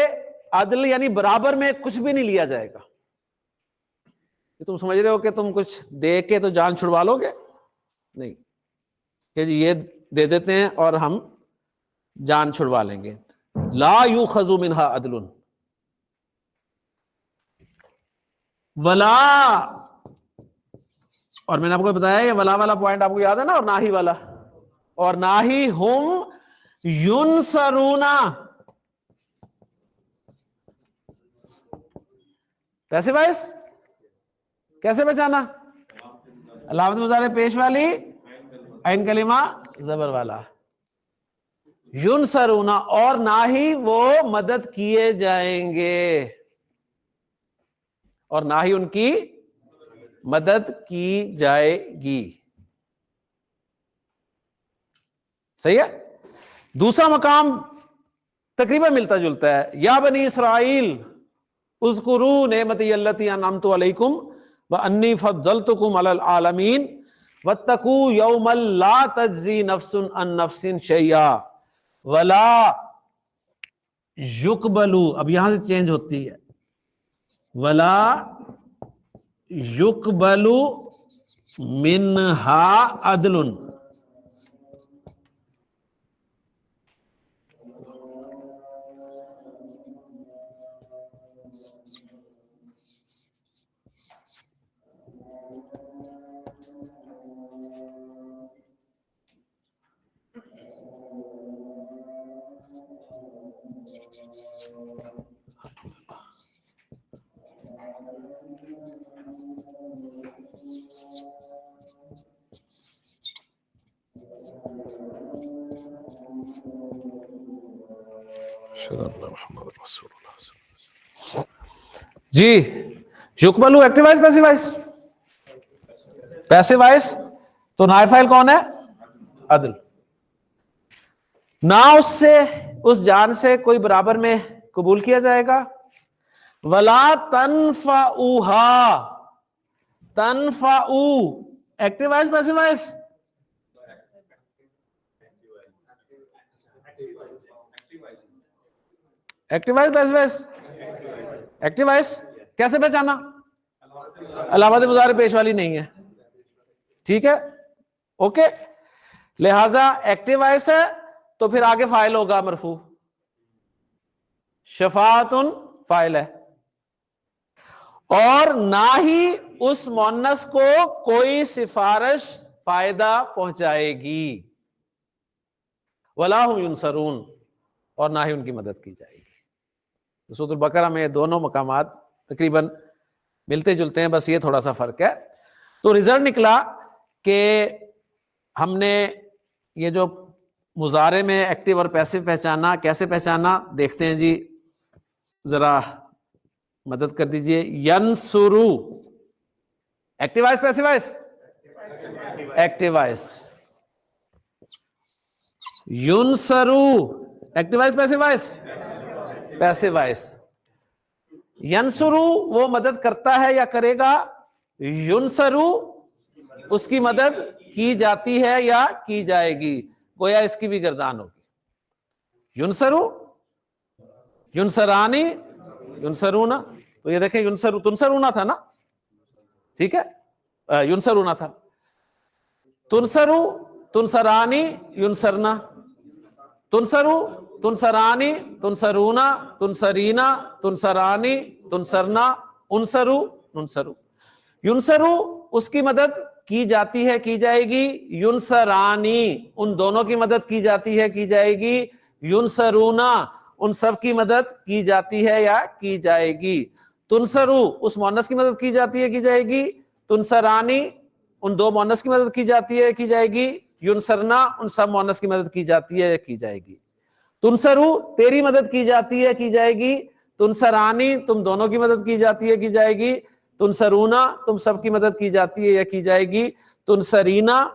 عدل یعنی برابر میں کچھ بھی نہیں لیا جائے گا. تم سمجھ رہے ہو کہ تم کچھ دے کے تو جان چھڑوا لو گے؟ نہیں کہ جی یہ دے دیتے ہیں اور ہم جان چھڑوا لیں گے. لا یؤخذ منها عدل. ولا، اور میں نے آپ کو بتایا یہ ولا والا پوائنٹ آپ کو یاد ہے نا، اور نہ ہی والا، اور نہ ہی ہم ینصرون. پیسے وائس کیسے پہچانا؟ علامت مضارع پیش والی عین کلمہ زبر والا. ینصرون اور نہ ہی وہ مدد کیے جائیں گے، اور نہ ہی ان کی مدد کی جائے گی. صحیح ہے. دوسرا مقام تقریباً ملتا جلتا ہے. یا بنی اسرائیل اذکروا نعمتی التی انعمت علیکم وانی فضلتکم علی العالمین واتقوا یوما لا تجزی نفس عن نفس شیئا ولا یقبلوا، اب یہاں سے چینج ہوتی ہے، ولا یقبلوا منہا عدل. جی یقبلو active voice passive voice? Passive voice. تو نائب فاعل کون ہے؟ عدل. نہ اس سے اس جان سے کوئی برابر میں قبول کیا جائے گا. ولا تنفعوها، تنفعو active voice passive voice? Active voice passive voice? Active voice. کیسے پہچانا؟ علامت مضارع پیش والی نہیں ہے. ٹھیک ہے، اوکے. لہذا ایکٹیو وائس ہے تو پھر آگے فاعل ہوگا مرفوع. شفاعت فاعل ہے. اور نہ ہی اس مؤنث کو کوئی سفارش فائدہ پہنچائے گی. ولا هم ینصرون، اور نہ ہی ان کی مدد کی جائے گی. سورۃ البقرہ میں دونوں مقامات تقریباً ملتے جلتے ہیں، بس یہ تھوڑا سا فرق ہے. تو رزلٹ نکلا کہ ہم نے یہ جو مضارع میں ایکٹیو اور پیسو پہچانا، کیسے پہچانا دیکھتے ہیں جی. ذرا مدد کر دیجئے. ینصرو active voice passive voice? Active voice. ینصرو active voice passive voice? Passive voice. ینصرو وہ مدد کرتا ہے یا کرے گا، ینصرو اس کی مدد کی جاتی ہے یا کی جائے گی. گویا اس کی بھی گردان ہوگی. ینصرو، ینصرانی، ینصرونا. تو یہ دیکھیں ینصرو تنصرونا تھا نا، ٹھیک ہے، ینصرونا تھا. تنصرو، تنصرانی، ینصرنا. تنصرو، تنصرانی، تنصرونا، تنصرینا، تنصرانی، تنصرنا، انصرو، ننصرو. ینصرو اس کی مدد کی جاتی ہے، کی جائے گی. ینصرانی ان دونوں کی مدد کی جاتی ہے، کی جائے گی. ینصرونا ان سب کی مدد کی جاتی ہے یا کی جائے گی. تنصرو اس مؤنث کی مدد کی جاتی ہے، کی جائے گی. تنصرانی ان دو مؤنث کی مدد کی جاتی ہے، کی جائے گی. ینصرنا ان سب مؤنث کی مدد کی جاتی ہے، کی جائے گی. تنصرو تیری مدد کی جاتی ہے، کی جائے گی. تنصرانی تم دونوں کی مدد کی جاتی ہے، کی جائے گی. تنصرونا تم سب کی مدد کی جاتی ہے یا کی جائے گی. تنصرینا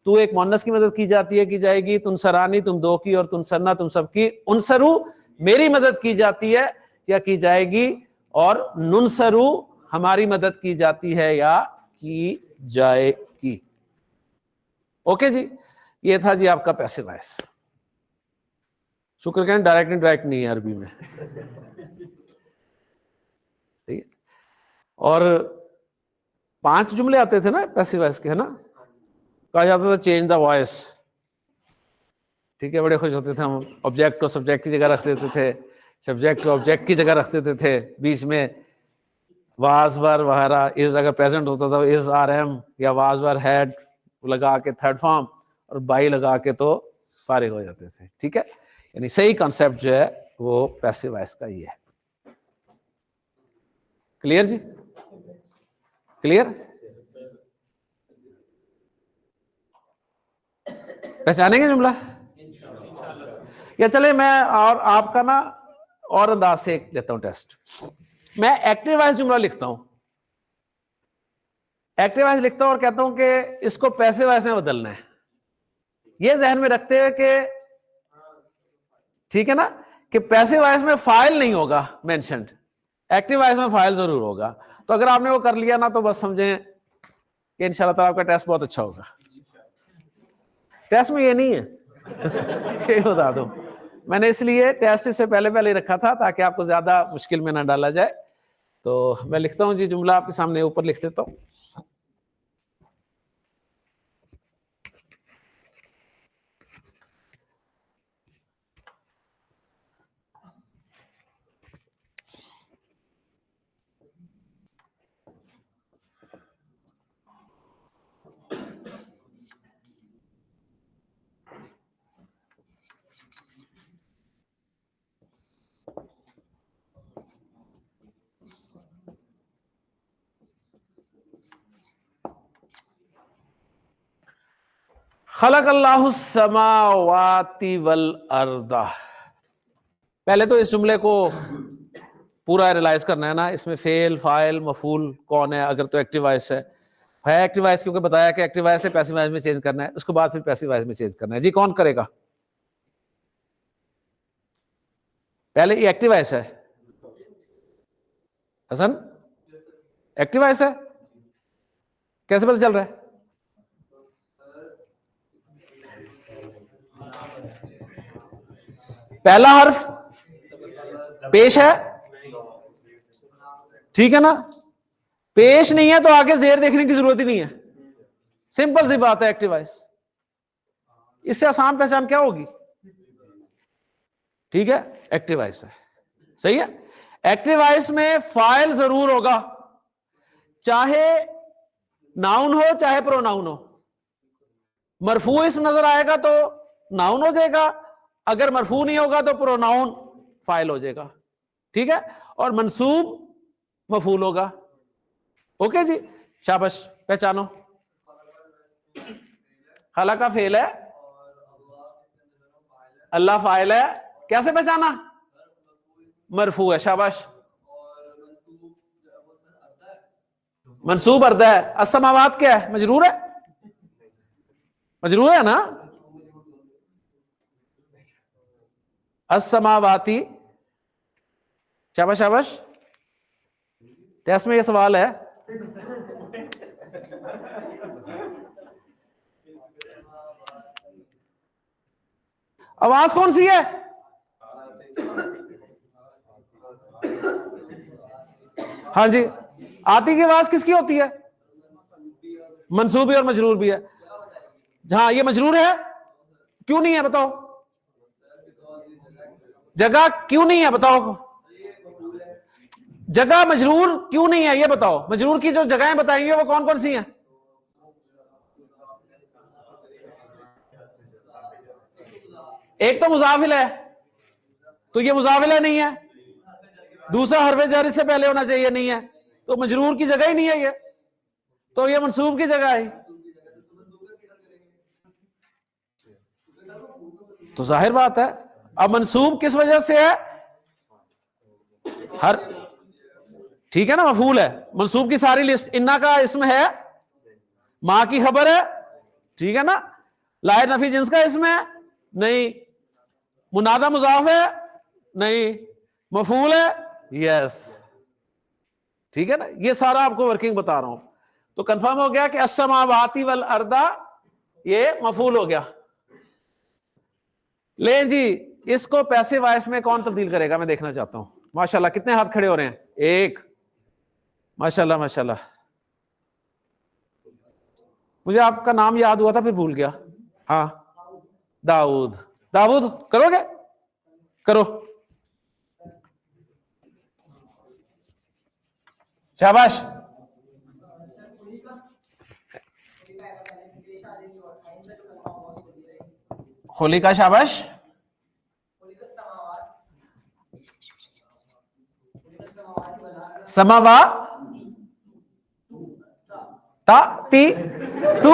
تو ایک مؤنث کی مدد کی جاتی ہے، کی جائے گی. تنصرانی تم دو کی، اور تنصرنا تم سب کی. انصرو میری مدد کی جاتی ہے یا کی جائے گی. اور ننصرو ہماری مدد کی جاتی ہے یا کی جائے گی. اوکے جی، یہ تھا جی آپ کا پیسیو وائس. شکر کریں ڈائریکٹ انڈائریکٹ نہیں ہے عربی میں. ٹھیک ہے. اور 5 جملے آتے تھے نا پیسیو وائس کے، ہے نا. کہا جاتا تھا چینج دا وائس. ٹھیک ہے، بڑے خوش ہوتے تھے ہم. آبجیکٹ کو سبجیکٹ کی جگہ رکھ دیتے تھے، سبجیکٹ کو آبجیکٹ کی جگہ رکھ دیتے تھے. بیچ میں واز ور وغیرہ از اگر پریزنٹ ہوتا تھا از آر ایم یا واز ور ہیڈ لگا کے تھرڈ فارم، اور بائی لگا کے تو فارغ ہو جاتے تھے. ٹھیک ہے، یعنی صحیح کانسیپٹ جو ہے وہ پیسیو وائس کا ہی ہے. کلیئر جی؟ کلیئر. پہچانیں گے جملہ؟ یا چلے میں اور آپ کا نا اور انداز سے لیتا ہوں ٹیسٹ. میں ایکٹیو وائز جملہ لکھتا ہوں، ایکٹیو وائز لکھتا ہوں اور کہتا ہوں کہ اس کو پیسے وائز میں بدلنا ہے. یہ ذہن میں رکھتے ہوئے کہ ٹھیک ہے نا کہ پیسے وائز میں فائل نہیں ہوگا مینشنڈ، ایکٹیو وائز میں فائل ضرور ہوگا. تو اگر آپ نے وہ کر لیا نا تو بس سمجھیں کہ انشاءاللہ تعالیٰ آپ کا ٹیسٹ بہت اچھا ہوگا. ٹیسٹ میں یہ نہیں ہے یہ بتا دوں، میں نے اس لیے ٹیسٹ سے پہلے رکھا تھا تاکہ آپ کو زیادہ مشکل میں نہ ڈالا جائے. تو میں لکھتا ہوں جی جملہ آپ کے سامنے اوپر لکھ دیتا ہوں. خلق اللہ السماوات والارض. پہلے تو اس جملے کو پورا ریلائز کرنا ہے نا، اس میں فعل فاعل مفعول کون ہے. اگر تو ایکٹیو وائس ہے ایکٹیو وائس، کیونکہ بتایا کہ ایکٹیو وائس سے پیسیو وائس میں چینج کرنا ہے، اس کے بعد پھر پیسیو وائس میں چینج کرنا ہے. جی کون کرے گا؟ پہلے یہ ایکٹیو وائس ہے حسن، ایکٹیو وائس ہے، کیسے پتہ چل رہا ہے؟ پہلا حرف پیش ہے، ٹھیک ہے نا، پیش نہیں ہے تو آگے زیر دیکھنے کی ضرورت ہی نہیں ہے. سمپل سی بات ہے ایکٹیو وائس. اس سے آسان پہچان کیا ہوگی؟ ٹھیک ہے، ایکٹیو وائس ہے. صحیح ہے. ایکٹیو وائس میں فائل ضرور ہوگا، چاہے ناؤن ہو چاہے پرو ناؤن ہو. مرفوع اسم نظر آئے گا تو ناؤن ہو جائے گا، اگر مرفوع نہیں ہوگا تو پرو ناؤن فائل ہو جائے گا. ٹھیک ہے، اور منصوب مفعول ہوگا. اوکے جی، شاباش، پہچانو. خلا کا فعل ہے، اللہ فاعل ہے. کیسے پہچانا؟ مرفوع ہے. شاباش. منصوب اردہ ہے. السماوات کیا ہے؟ مجرور ہے، مجرور ہے نا. السماواتی. شاباش شاباش. ٹیسٹ میں یہ سوال ہے. آواز کون سی ہے؟ ہاں جی، آتی کی آواز کس کی ہوتی ہے؟ منصوبی اور مجرور بھی ہے. ہاں یہ مجرور ہے، کیوں نہیں ہے بتاؤ؟ جگہ کیوں نہیں ہے بتاؤ؟ جگہ مجرور کیوں نہیں ہے یہ بتاؤ؟ مجرور کی جو جگہیں بتائیں گے وہ کون کون سی ہیں؟ ایک تو مضاف الیہ ہے، تو یہ مضاف الیہ نہیں ہے. دوسرا حرف جر سے پہلے ہونا چاہیے، نہیں ہے، تو مجرور کی جگہ ہی نہیں ہے یہ، تو یہ منصوب کی جگہ ہے. تو ظاہر بات ہے. اب منصوب کس وجہ سے ہے؟ ہر ٹھیک ہے نا، مفعول ہے. منصوب کی ساری لسٹ، انا کا اسم ہے، ماں کی خبر ہے، ٹھیک ہے نا. لائے نفی جنس کا اسم ہے، نہیں. منادہ مضاف ہے، نہیں. مفعول ہے، یس. ٹھیک ہے نا، یہ سارا آپ کو ورکنگ بتا رہا ہوں. تو کنفرم ہو گیا کہ السماوات والارض یہ مفعول ہو گیا. لیں جی، اس کو پیسے وائس میں کون تبدیل کرے گا؟ میں دیکھنا چاہتا ہوں. ماشاءاللہ کتنے ہاتھ کھڑے ہو رہے ہیں؟ ایک. ماشاءاللہ ماشاءاللہ. مجھے آپ کا نام یاد ہوا تھا پھر بھول گیا. ہاں داؤد. داؤد کرو گے؟ کرو. شاباش. خلی کا شاباش. سماوا تا تی تو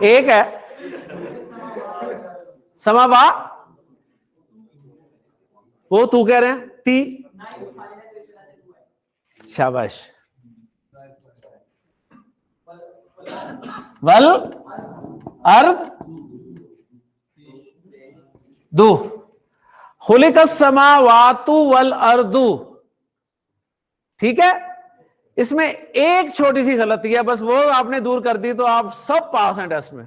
ایک ہے. سماوا وہ تو کہہ رہے ہیں تی. شاباش. ول ارض دو. خلق السماوات والارض. ٹھیک ہے, اس میں ایک چھوٹی سی غلطی ہے, بس وہ آپ نے دور کر دی تو آپ سب پاس ہیں ٹیسٹ میں.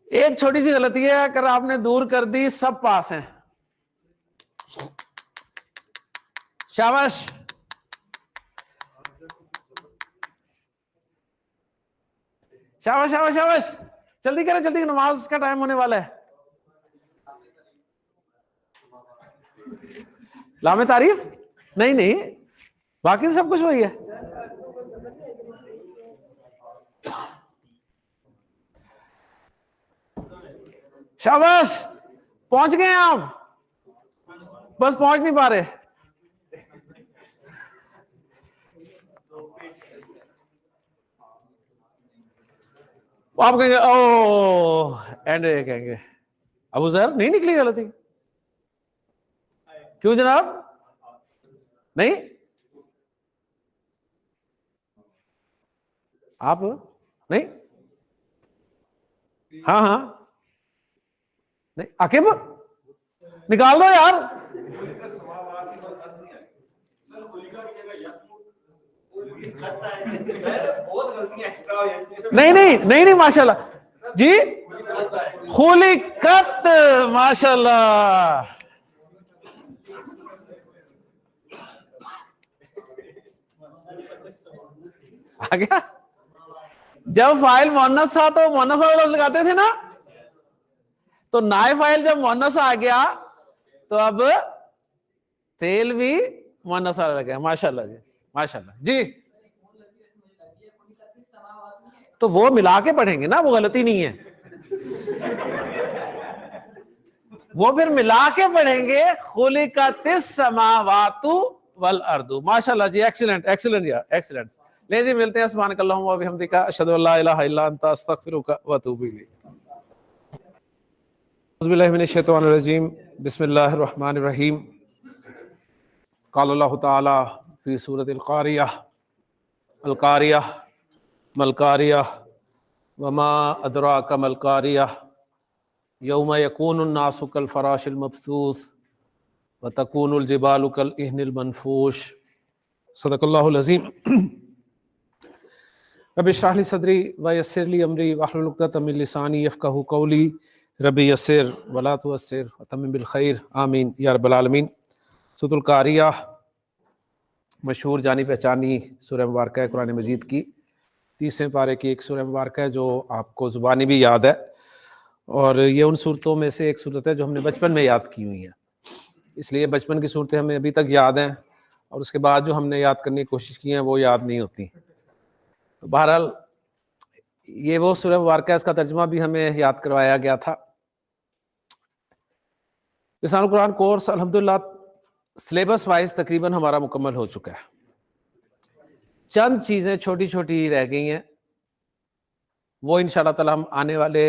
ایک چھوٹی سی غلطی ہے, اگر آپ نے دور کر دی سب پاس ہیں. شاباش. شاباش شاباش شاباش. جلدی کریں, جلدی, نماز کا ٹائم ہونے والا ہے. لام تعریف نہیں نہیں, باقی سب کچھ وہی ہے. شاباش, پہنچ گئے آپ, بس پہنچ نہیں پا رہے. آپ کہیں گے او اینڈ کہیں گے ابو ظہر نہیں نکلی غلطی. کیوں جناب نہیں, آپ نہیں, ہاں ہاں نہیں, عاقب نکال دو یار. نہیں نہیں نہیں نہیں, ماشاء اللہ جی, خلقت, ماشاء اللہ. آ گیا. جب فائل مؤنث تھا تو مؤنث والا لفظ لگاتے تھے نا, تو نائب فائل جب مؤنث آ گیا تو اب فعل بھی مؤنث والا لگ گیا. ماشاء اللہ جی, ماشاء اللہ جی. تو وہ ملا کے پڑھیں گے نا, وہ غلطی نہیں ہے, وہ پھر ملا کے پڑھیں گے. خلقت السماوات والارض. ماشاء اللہ جی, ایکسیلنٹ ایکسیلنٹ یا ایکسیلنٹ. لے جی, ملتے ہیں. سبحانک اللہم و بحمدک, اشہد ان لا الہ الا انت, استغفرک و اتوب الیک. اعوذ باللہ من الشیطان الرجیم, بسم اللہ الرحمن الرحیم. قال اللہ تعالی فی سورۃ القاریہ, القاریہ ملقاریہ وما ادراک ملقاریہ, یوم یکون الناس کالفراش المبثوث وتکون الجبال کالعہن المنفوش. صدق اللہ العظیم. رب اشرح لی صدری ویسر لی امری واحلل عقدۃ من لسانی یفقہوا قولی. رب یسر ولا تعسر وتمم بالخیر, آمین یا رب العالمین. سورۃ القاریہ مشہور جانی پہچانی سورہ مبارکہ ہے قرآن مجید کی, 30ویں پارے کی ایک سورہ مبارکہ ہے جو آپ کو زبانی بھی یاد ہے, اور یہ ان صورتوں میں سے ایک صورت ہے جو ہم نے بچپن میں یاد کی ہوئی ہیں, اس لیے بچپن کی صورتیں ہمیں ابھی تک یاد ہیں, اور اس کے بعد جو ہم نے یاد کرنے کی کوشش کی ہیں وہ یاد نہیں ہوتی. تو بہرحال یہ وہ سورہ مبارکہ, اس کا ترجمہ بھی ہمیں یاد کروایا گیا تھا. لسان القرآن کورس الحمدللہ سلیبس وائز تقریباً ہمارا مکمل ہو چکا ہے. چند چیزیں چھوٹی چھوٹی رہ گئی ہیں, وہ انشاءاللہ تعالی ہم آنے والے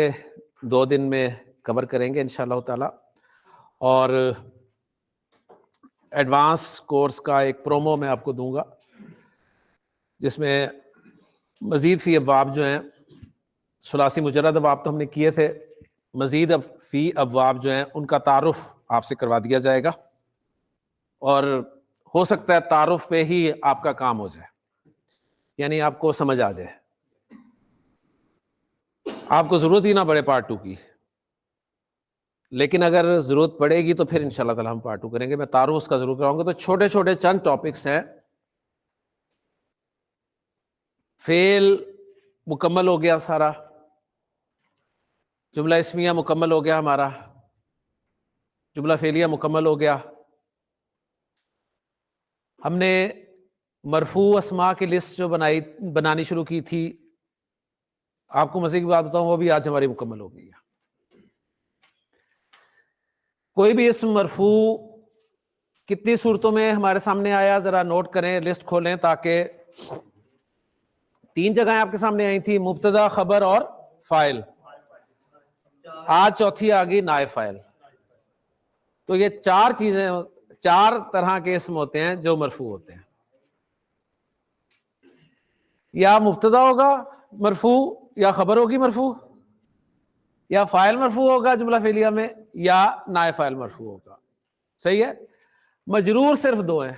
2 دن میں کور کریں گے انشاءاللہ تعالی. اور ایڈوانس کورس کا ایک پرومو میں آپ کو دوں گا, جس میں مزید فی ابواب جو ہیں, ثلاثی مجرد ابواب تو ہم نے کیے تھے, مزید فی ابواب جو ہیں ان کا تعارف آپ سے کروا دیا جائے گا, اور ہو سکتا ہے تعارف پہ ہی آپ کا کام ہو جائے, یعنی آپ کو سمجھ آ جائے, آپ کو ضرورت ہی نہ پڑے پارٹ 2 کی. لیکن اگر ضرورت پڑے گی تو پھر انشاءاللہ تعالی ہم پارٹ 2 کریں گے. میں تعارف اس کا ضرور کراؤں گا. تو چھوٹے چھوٹے چند ٹاپکس ہیں. فعل مکمل ہو گیا سارا, جملہ اسمیہ مکمل ہو گیا ہمارا, جملہ فعلیہ مکمل ہو گیا. ہم نے مرفوع اسماء کی لسٹ جو بنانی شروع کی تھی, آپ کو مزے کی بات بتاؤں, وہ بھی آج ہماری مکمل ہو گئی ہے. کوئی بھی اسم مرفوع کتنی صورتوں میں ہمارے سامنے آیا, ذرا نوٹ کریں, لسٹ کھولیں, تاکہ 3 جگہیں آپ کے سامنے آئی تھی, مبتدا, خبر اور فائل, آج چوتھی آ گئی نائب فائل. تو یہ چار چیزیں, چار طرح کے اسم ہوتے ہیں جو مرفوع ہوتے ہیں. یا مبتدا ہوگا مرفوع, یا خبر ہوگی مرفوع, یا فاعل مرفوع ہوگا جملہ فعلیہ میں, یا نائب فاعل مرفوع ہوگا. صحیح ہے. مجرور صرف دو ہیں,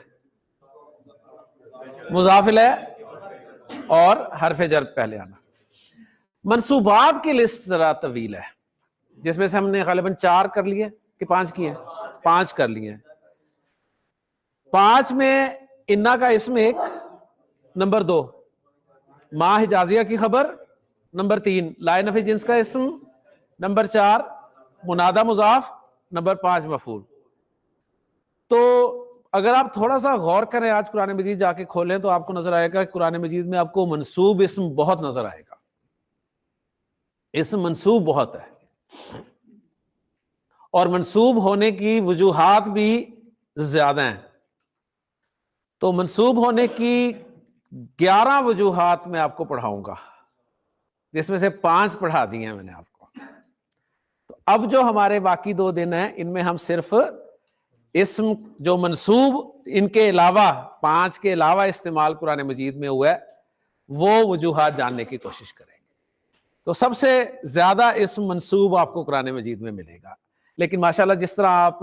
مضاف الیہ اور حرف جر پہلے آنا. منصوبات کی لسٹ ذرا طویل ہے, جس میں سے ہم نے غالباً 4 کر لیے کہ 5 کیے ہیں, 5 کر لیے ہیں. 5 میں انا کا اسم 1, نمبر 2 ما حجازیہ کی خبر, نمبر 3 لا نفی جنس کا اسم, نمبر 4 منادہ مضاف, نمبر 5 مفعول. تو اگر آپ تھوڑا سا غور کریں, آج قرآن مجید جا کے کھولیں تو آپ کو نظر آئے گا کہ قرآن مجید میں آپ کو منصوب اسم بہت نظر آئے گا. اسم منصوب بہت ہے, اور منصوب ہونے کی وجوہات بھی زیادہ ہیں. تو منصوب ہونے کی 11 وجوہات میں آپ کو پڑھاؤں گا, جس میں سے 5 پڑھا دی ہیں میں نے آپ کو. تو اب جو ہمارے باقی 2 دن ہیں, ان میں ہم صرف اسم جو منصوب ان کے علاوہ 5 کے علاوہ استعمال قرآن مجید میں ہوا ہے وہ وجوہات جاننے کی کوشش کریں گے. تو سب سے زیادہ اسم منصوب آپ کو قرآن مجید میں ملے گا. لیکن ماشاءاللہ جس طرح آپ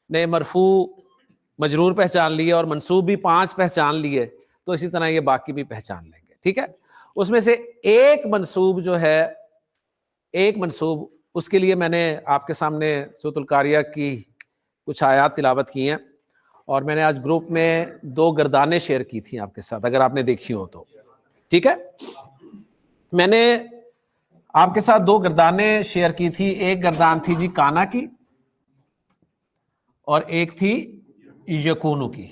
نے مرفوع مجرور پہچان لیے اور منصوب بھی 5 پہچان لیے, تو اسی طرح یہ باقی بھی پہچان لیں گے. ٹھیک ہے. اس میں سے ایک منصوب جو ہے, ایک منصوب, اس کے لیے میں نے آپ کے سامنے سورۃ القاریہ کی کچھ آیات تلاوت کی ہیں, اور میں نے آج گروپ میں 2 گردانیں شیئر کی تھیں آپ کے ساتھ, اگر آپ نے دیکھی ہو تو. ٹھیک ہے. میں نے آپ کے ساتھ 2 گردانیں شیئر کی تھی. ایک گردان تھی جی کانا کی, اور ایک تھی یکونو کی.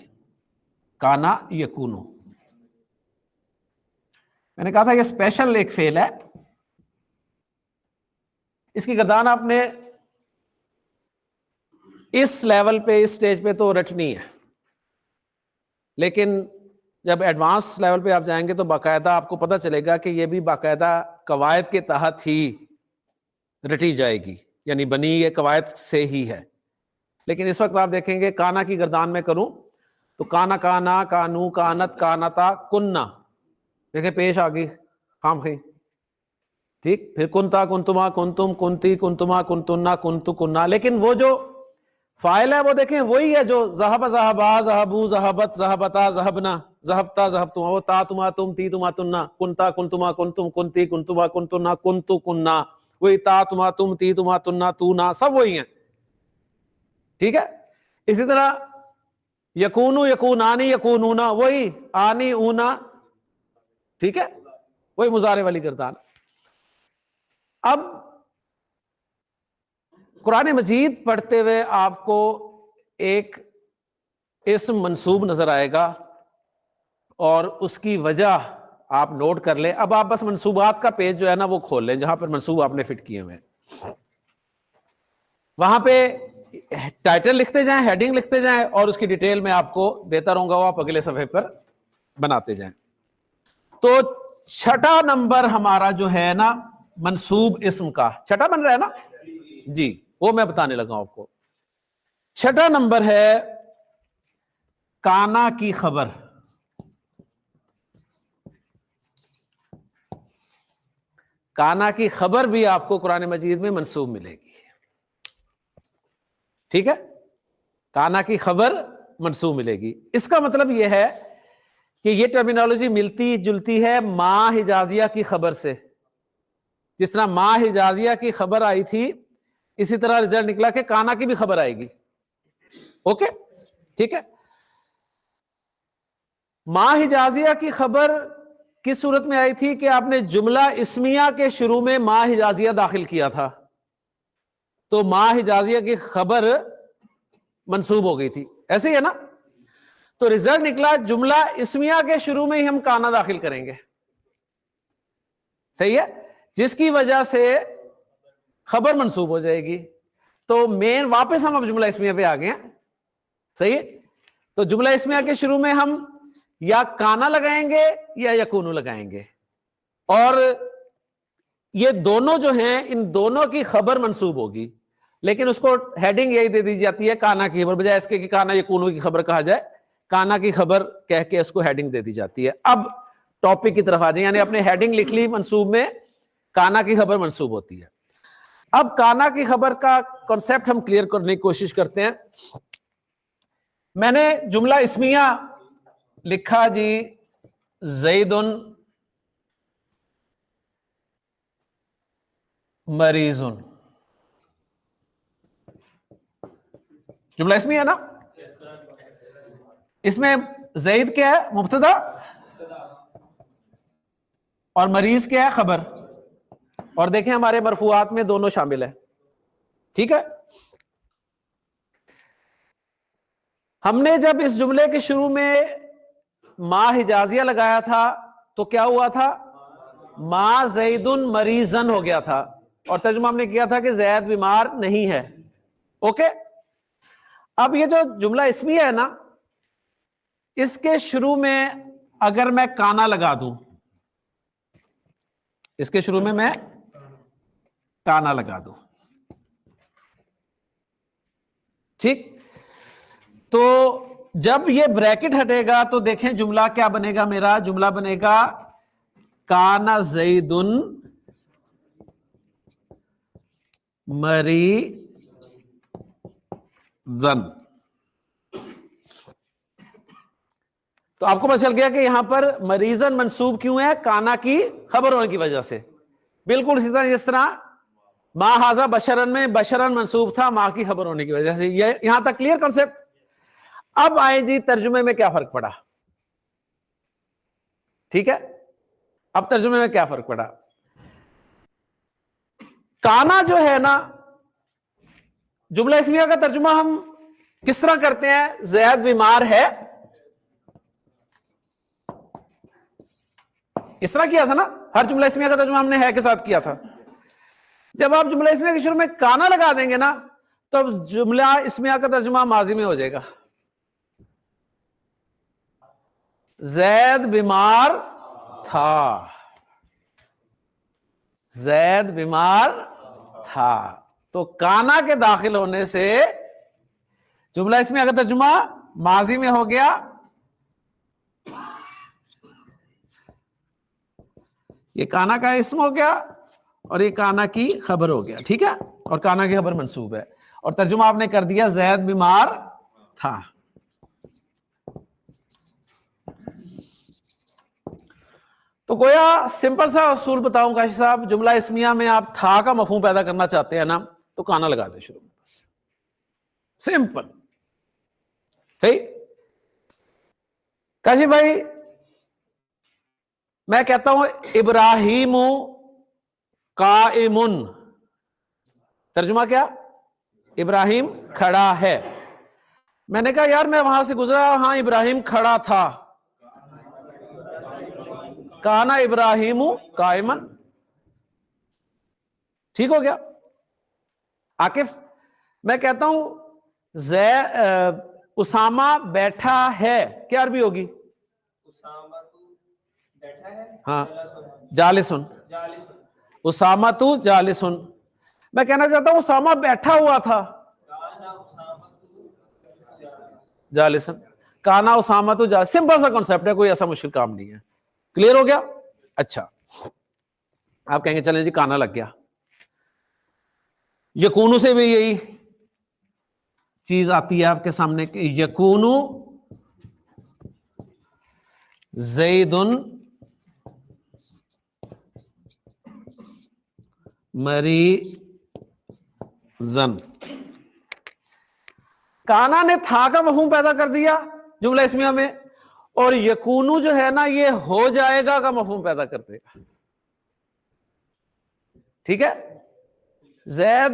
کانا یکونو, میں نے کہا تھا یہ اسپیشل ایک فعل ہے, اس کی گردان آپ نے اس لیول پہ, اس سٹیج پہ تو رٹنی ہے, لیکن جب ایڈوانس لیول پہ آپ جائیں گے تو باقاعدہ آپ کو پتہ چلے گا کہ یہ بھی باقاعدہ قواعد کے تحت ہی رٹی جائے گی, یعنی بنی یہ قواعد سے ہی ہے. لیکن اس وقت آپ دیکھیں گے کانا کی گردان میں کروں تو کانا کانا, کانو, کانت, کانتا, کننا, دیکھیں پیش آ گئی خام خی. ٹھیک. پھر کنتا, کنتما, کنتم, کنتی, کنتما, کنتنا, کنتو, کننا. لیکن وہ جو فاعل ہے وہ دیکھیں وہی ہے جو ذہب, ذہبا, ذہبو, ذہبت, ذہبتا, ذہبنا, ذہبتا, ذہبتما. وہ تا تما, تم, تی تما, تننا, کنتا, کنتما, کنتم, کنتی, کنتما, کنتنا, کنتو, کننا. وہی تا تما, تم, تی تما, تننا, تونا, سب وہی ہیں. ٹھیک ہے. اسی طرح یکونو, یکونانی, یکونونا, وہی آنی, اونا. ٹھیک ہے. وہی مضارع والی گردان. اب قرآن مجید پڑھتے ہوئے آپ کو ایک اسم منصوب نظر آئے گا, اور اس کی وجہ آپ نوٹ کر لیں. اب آپ بس منصوبات کا پیج جو ہے نا وہ کھول لیں, جہاں پر منصوب آپ نے فٹ کیے ہوئے ہیں. وہاں پہ ٹائٹل لکھتے جائیں, ہیڈنگ لکھتے جائیں, اور اس کی ڈیٹیل میں آپ کو دیتا رہوں گا, وہ آپ اگلے صفحے پر بناتے جائیں. تو 6 نمبر ہمارا جو ہے نا منصوب اسم کا, 6 بن رہا ہے نا جی, وہ میں بتانے لگا ہوں آپ کو. 6 نمبر ہے کانا کی خبر. کانا کی خبر بھی آپ کو قرآن مجید میں منصوب ملے گی. ٹھیک ہے. کانا کی خبر منصوب ملے گی. اس کا مطلب یہ ہے کہ یہ ٹرمینالوجی ملتی جلتی ہے ما حجازیہ کی خبر سے. جس طرح ما حجازیہ کی خبر آئی تھی, اسی طرح رزلٹ نکلا کہ کانا کی بھی خبر آئے گی. اوکے. ٹھیک ہے. ما حجازیہ کی خبر کس صورت میں آئی تھی کہ آپ نے جملہ اسمیہ کے شروع میں ما حجازیہ داخل کیا تھا, تو ما حجازیہ کی خبر منصوب ہو گئی تھی. ایسے ہی ہے نا. تو رزلٹ نکلا جملہ اسمیہ کے شروع میں ہی ہم کانا داخل کریں گے. صحیح ہے. جس کی وجہ سے خبر منصوب ہو جائے گی. تو مین واپس ہم اب جملہ اسمیہ پہ آ گئے ہیں. صحیح ہے. تو جملہ اسمیہ کے شروع میں ہم یا کانا لگائیں گے یا یکونو لگائیں گے. اور یہ دونوں جو ہیں ان دونوں کی خبر منسوب ہوگی، لیکن اس کو ہیڈنگ یہی دے دی جاتی ہے کانا کی خبر، بجائے اس کے کہ کانا یکونو کی خبر کہا جائے، کانا کی خبر کہہ کے اس کو ہیڈنگ دے دی جاتی ہے۔ اب ٹاپک کی طرف آ جائیں، یعنی اپنے ہیڈنگ لکھ لی، منسوب میں کانا کی خبر منسوب ہوتی ہے۔ اب کانا کی خبر کا کنسپٹ ہم کلیئر کرنے کی کوشش کرتے ہیں۔ میں نے جملہ اسمیہ لکھا جی زید مریض، جملہ اسمیہ ہے نا، اس میں زید کیا ہے؟ مبتدا، اور مریض کیا ہے؟ خبر۔ اور دیکھیں ہمارے مرفوعات میں دونوں شامل ہیں، ٹھیک ہے۔ ہم نے جب اس جملے کے شروع میں ما حجازیہ لگایا تھا تو کیا ہوا تھا؟ ما زید مریضن ہو گیا تھا، اور ترجمہ ہم نے کیا تھا کہ زید بیمار نہیں ہے، اوکے۔ اب یہ جو جملہ اسمیہ ہے نا، اس کے شروع میں اگر میں کانا لگا دوں، اس کے شروع میں کانا لگا دوں، ٹھیک، تو جب یہ بریکٹ ہٹے گا تو دیکھیں جملہ کیا بنے گا، میرا جملہ بنے گا کانا زید مریضن۔ تو آپ کو پتہ چل گیا کہ یہاں پر مریضن منصوب کیوں ہے؟ کانا کی خبر ہونے کی وجہ سے۔ بالکل اسی طرح جس طرح ما ھذا بشرن میں بشرن منصوب تھا ما کی خبر ہونے کی وجہ سے۔ یہ یہاں تک کلیئر کنسپٹ؟ اب آئے جی ترجمے میں کیا فرق پڑا، ٹھیک ہے۔ اب ترجمے میں کیا فرق پڑا؟ کانا جو ہے نا، جملہ اسمیہ کا ترجمہ ہم کس طرح کرتے ہیں؟ زید بیمار ہے، اس طرح کیا تھا نا، ہر جملہ اسمیہ کا ترجمہ ہم نے ہے کے ساتھ کیا تھا۔ جب آپ جملہ اسمیہ کے شروع میں کانا لگا دیں گے نا، تو جملہ اسمیہ کا ترجمہ ماضی میں ہو جائے گا، زید بیمار تھا، زید بیمار تھا۔ تو کانا کے داخل ہونے سے جملہ اسمیہ کا ترجمہ ماضی میں ہو گیا، یہ کانا کا اسم ہو گیا اور یہ کانا کی خبر ہو گیا، ٹھیک ہے، اور کانا کی خبر منصوب ہے، اور ترجمہ آپ نے کر دیا زید بیمار تھا۔ تو گویا سمپل سا اصول بتاؤں کاشی صاحب، جملہ اسمیہ میں آپ تھا کا مفہوم پیدا کرنا چاہتے ہیں نا، تو کانا لگا دیں شروع میں، بس سمپل، صحیح۔ کاشی بھائی میں کہتا ہوں ابراہیم قائم، ترجمہ کیا؟ ابراہیم کھڑا ہے۔ میں نے کہا یار میں وہاں سے گزرا، ہاں ابراہیم کھڑا تھا، کانا ابراہیم قائما، ٹھیک ہو گیا۔ عاقف میں کہتا ہوں اسامہ بیٹھا ہے، کیا عربی ہوگی؟ ہاں جالسن، اسامہ تو جالسن۔ میں کہنا چاہتا ہوں اسامہ بیٹھا ہوا تھا، جالسن، کانا اسامہ تو جالسن۔ سمپل سا کنسپٹ ہے، کوئی ایسا مشکل کام نہیں ہے، کلیئر ہو گیا؟ اچھا آپ کہیں گے چلیں جی کانا لگ گیا، یکونو سے بھی یہی چیز آتی ہے آپ کے سامنے کہ یکونو زید مریضن۔ کانا نے تھا کا مفہوم پیدا کر دیا جملہ اسمیہ میں، اور یکونو جو ہے نا یہ ہو جائے گا کا مفہوم پیدا کر دے گا، ٹھیک ہے۔ زید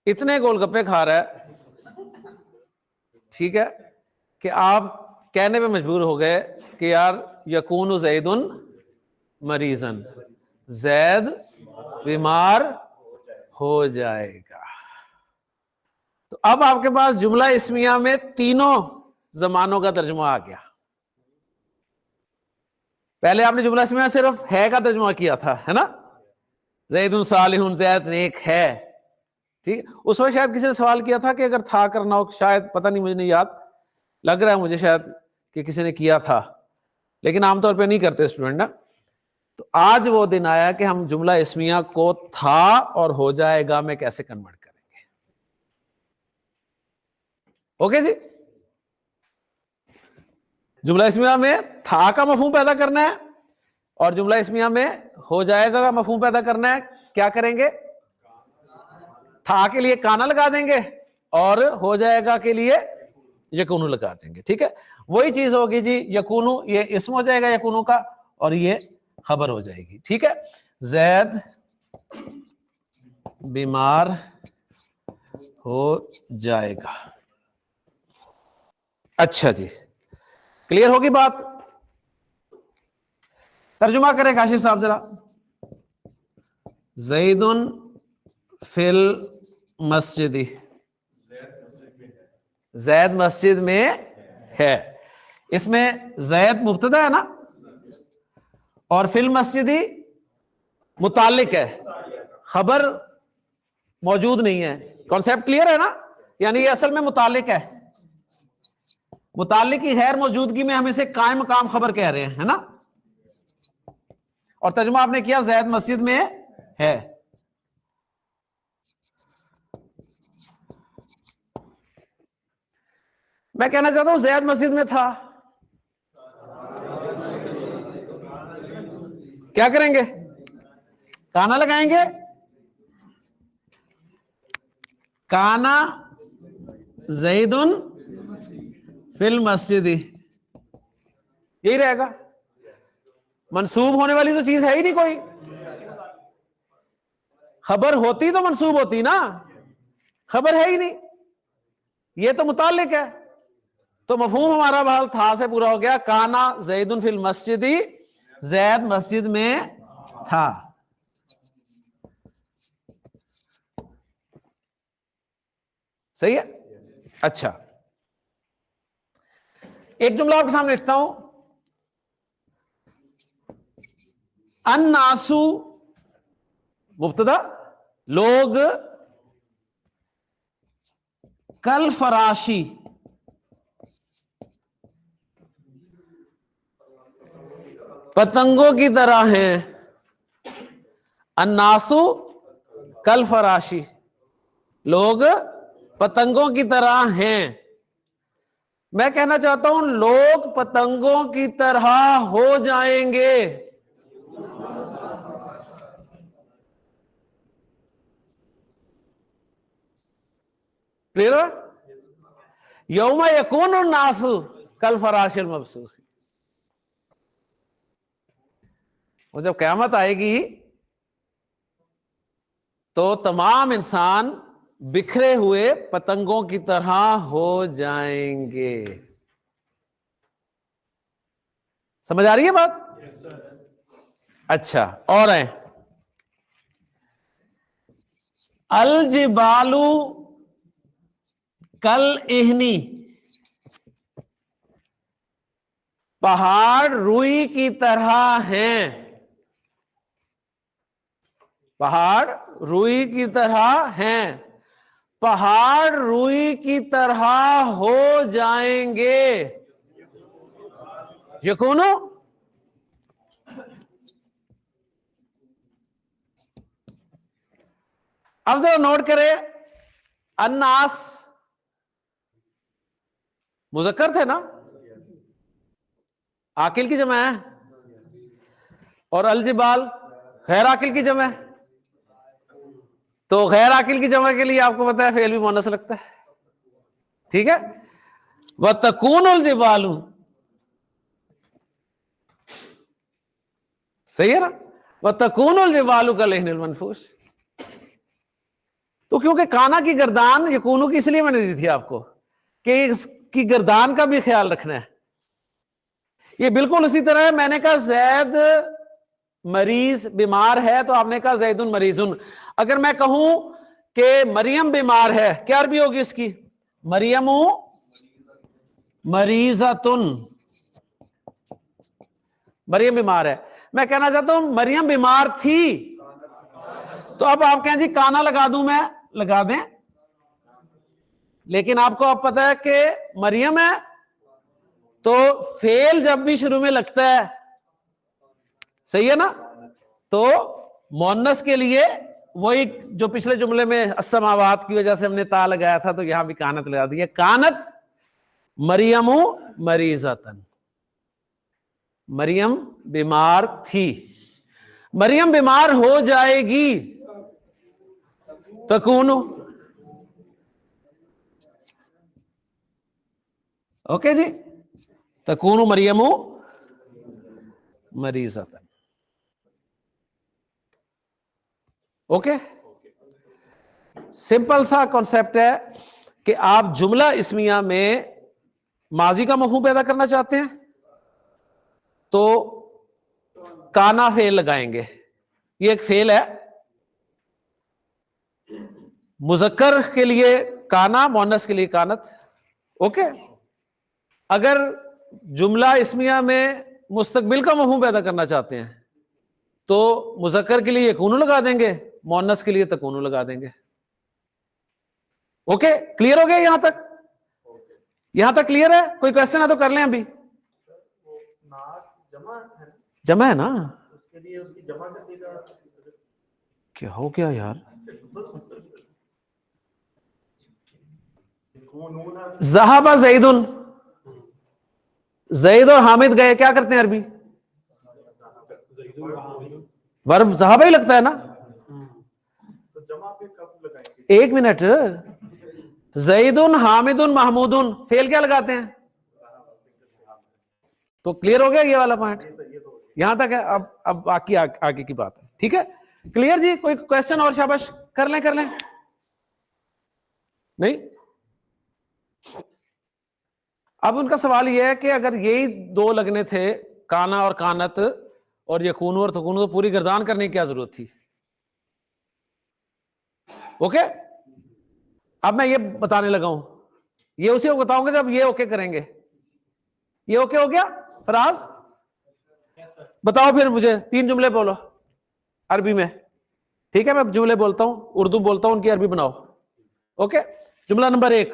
اتنے گول گپے کھا رہا ہے، ٹھیک ہے، کہ آپ کہنے پہ مجبور ہو گئے کہ یار یکون زید مریضن، زید بیمار ہو جائے گا۔ تو اب آپ کے پاس جملہ اسمیہ میں تینوں زمانوں کا ترجمہ آ گیا۔ پہلے آپ نے جملہ اسمیہ صرف ہے کا ترجمہ کیا تھا، ہے نا، زید صالح، زید نیک ہے. ٹھیک، اس وقت شاید کسی نے سوال کیا تھا کہ اگر تھا کرنا ہو، شاید پتہ نہیں، مجھے نہیں یاد، لگ رہا ہے مجھے شاید کہ کسی نے کیا تھا، لیکن عام طور پہ نہیں کرتے اسٹوڈنٹ نا. تو آج وہ دن آیا کہ ہم جملہ اسمیہ کو تھا اور ہو جائے گا میں کیسے کنورٹ کریں گے. اوکے جی، جملہ اسمیہ میں تھا کا مفہوم پیدا کرنا ہے اور جملہ اسمیہ میں ہو جائے گا کا مفہوم پیدا کرنا ہے. کیا کریں گے؟ تھا کے لیے کانا لگا دیں گے اور ہو جائے گا کے لیے یکونو لگا دیں گے. ٹھیک ہے، وہی چیز ہوگی جی. یکونو یہ اسم ہو جائے گا یکونو کا اور یہ خبر ہو جائے گی. ٹھیک ہے، زید بیمار ہو جائے گا. اچھا جی، کلیئر ہوگی بات؟ ترجمہ کریں کاشف صاحب ذرا. زید فی المسجد، زید مسجد میں ہے. اس میں زید مبتدا ہے نا اور فی المسجد متعلق ہے، خبر موجود نہیں ہے. کانسیپٹ کلیئر ہے نا؟ یعنی یہ اصل میں متعلق ہے، متعلق کی غیر موجودگی میں ہم اسے قائم مقام خبر کہہ رہے ہیں، ہے نا. اور ترجمہ آپ نے کیا زید مسجد میں ہے. میں کہنا چاہتا ہوں زید مسجد میں تھا. کیا کریں گے؟ کانا لگائیں گے. کانا زید فی المسجد، یہی رہے گا. منسوب ہونے والی تو چیز ہے ہی نہیں کوئی. خبر ہوتی تو منسوب ہوتی نا، خبر ہے ہی نہیں، یہ تو متعلق ہے. تو مفہوم ہمارا بحال تھا سے پورا ہو گیا. کانا زید فی المسجد، زید مسجد میں تھا. صحیح ہے. اچھا، ایک جملہ آپ کے سامنے لکھتا ہوں. الناس مبتدا، لوگ، کل فراشی، پتنگوں کی طرح ہیں. الناس کل فراشی، لوگ پتنگوں کی طرح ہیں. میں کہنا چاہتا ہوں لوگ پتنگوں کی طرح ہو جائیں گے. یوم یکون الناس کالفراش المبثوث. وہ جب قیامت آئے گی تو تمام انسان بکھرے ہوئے پتنگوں کی طرح ہو جائیں گے. سمجھ آ رہی ہے بات؟ اچھا، اور ہیں الجبال کل اہنی، پہاڑ روئی کی طرح ہیں. پہاڑ روئی کی طرح ہیں. پہاڑ روئی کی طرح ہو جائیں گے. یکونو، اب ذرا نوٹ کرے. الناس مذکر تھے نا، عاقل کی جمع ہے، اور الجبال غیر عاقل کی جمع ہے. تو غیر عاقل کی جمع کے لیے آپ کو پتا ہے فعل بھی مؤنث لگتا ہے. ٹھیک ہے، وَتَكُونُ الْجِبَالُ، صحیح ہے نا. وَتَكُونُ الْجِبَالُ كَالْعِهْنِ الْمَنْفُوشِ. تو کیونکہ کانا کی گردان یکونو کی اس لیے میں نے دی تھی آپ کو کہ اس کی گردان کا بھی خیال رکھنا ہے. یہ بالکل اسی طرح ہے. میں نے کہا زید مریض بیمار ہے تو آپ نے کہا زید مریض. اگر میں کہوں کہ مریم بیمار ہے، کیا عربی ہوگی اس کی؟ مریم مریضۃن، مریم بیمار ہے. میں کہنا چاہتا ہوں مریم بیمار تھی. تو اب آپ کہیں جی کانا لگا دوں میں، لگا دیں، لیکن آپ کو اب پتا ہے کہ مریم ہے تو فیل جب بھی شروع میں لگتا ہے، صحیح ہے نا، تو مونس کے لیے وہی جو پچھلے جملے میں السماوات کی وجہ سے ہم نے تا لگایا تھا، تو یہاں بھی کانت لگا دی ہے. کانت مریم مریضتن، مریم بیمار تھی. مریم بیمار ہو جائے گی، تکون، اوکے جی، تکون مریم مریضتن. اوکے، سمپل سا کانسیپٹ ہے کہ آپ جملہ اسمیہ میں ماضی کا مفہوم پیدا کرنا چاہتے ہیں تو کانا فعل لگائیں گے. یہ ایک فعل ہے، مذکر کے لیے کانا، مؤنث کے لیے کانت. اوکے، اگر جملہ اسمیہ میں مستقبل کا مفہوم پیدا کرنا چاہتے ہیں تو مذکر کے لیے یکون لگا دیں گے، مؤنث کے لیے تکون لگا دیں گے. اوکے، کلیئر ہو گیا یہاں تک؟ یہاں تک کلیئر ہے؟ کوئی کوشچن ہے تو کر لیں ابھی. جمع ہے نا، کیا ہو گیا یار؟ ذہب زید، زید اور حامد گئے، کیا کرتے ہیں عربی؟ ورب ذہب ہی لگتا ہے نا. ایک منٹ، زید حامد محمود، فعل کیا لگاتے ہیں؟ تو کلیئر ہو گیا یہ والا پوائنٹ؟ یہاں تک ہے. اب باقی آگے کی بات ہے. ٹھیک ہے، کلیئر جی؟ کوئی کوشچن اور؟ شاباش، کر لیں کر لیں. نہیں، اب ان کا سوال یہ ہے کہ اگر یہی دو لگنے تھے، کانا اور کانت اور یکون اور تکون، تو پوری گردان کرنے کی کیا ضرورت تھی؟ اوکے، اب میں یہ بتانے لگا ہوں، یہ اسی کو بتاؤں گا جب یہ اوکے کریں گے. یہ اوکے ہو گیا؟ فراز بتاؤ پھر مجھے 3 جملے بولو عربی میں. ٹھیک ہے، میں جملے بولتا ہوں، اردو بولتا ہوں، ان کی عربی بناؤ. اوکے، جملہ نمبر 1،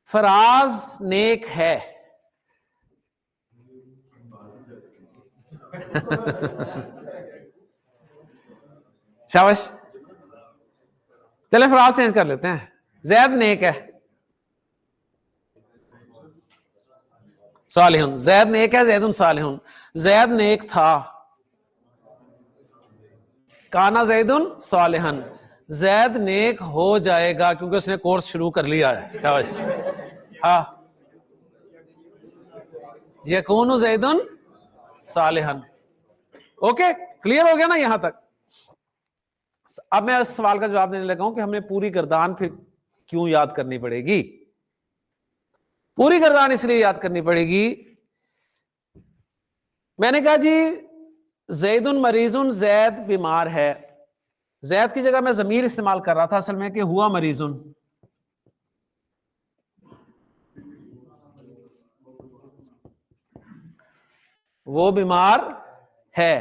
فراز نیک ہے. شاباش، چلیں فراز چینج کر لیتے ہیں. زید نیک ہے، صالح. زید نیک ہے، زید صالح. زید نیک تھا، کانا زید صالحا. زید نیک ہو جائے گا کیونکہ اس نے کورس شروع کر لیا ہے. ہاں، یکون زید صالحا. اوکے، کلیئر ہو گیا نا یہاں تک؟ اب میں اس سوال کا جواب دینے لگا ہوں کہ ہم نے پوری گردان پھر کیوں یاد کرنی پڑے گی. پوری گردان اس لیے یاد کرنی پڑے گی، میں نے کہا جی زید مریض، زید بیمار ہے. زید کی جگہ میں ضمیر استعمال کر رہا تھا اصل میں کہ ہوا مریض. وہ بیمار ہے،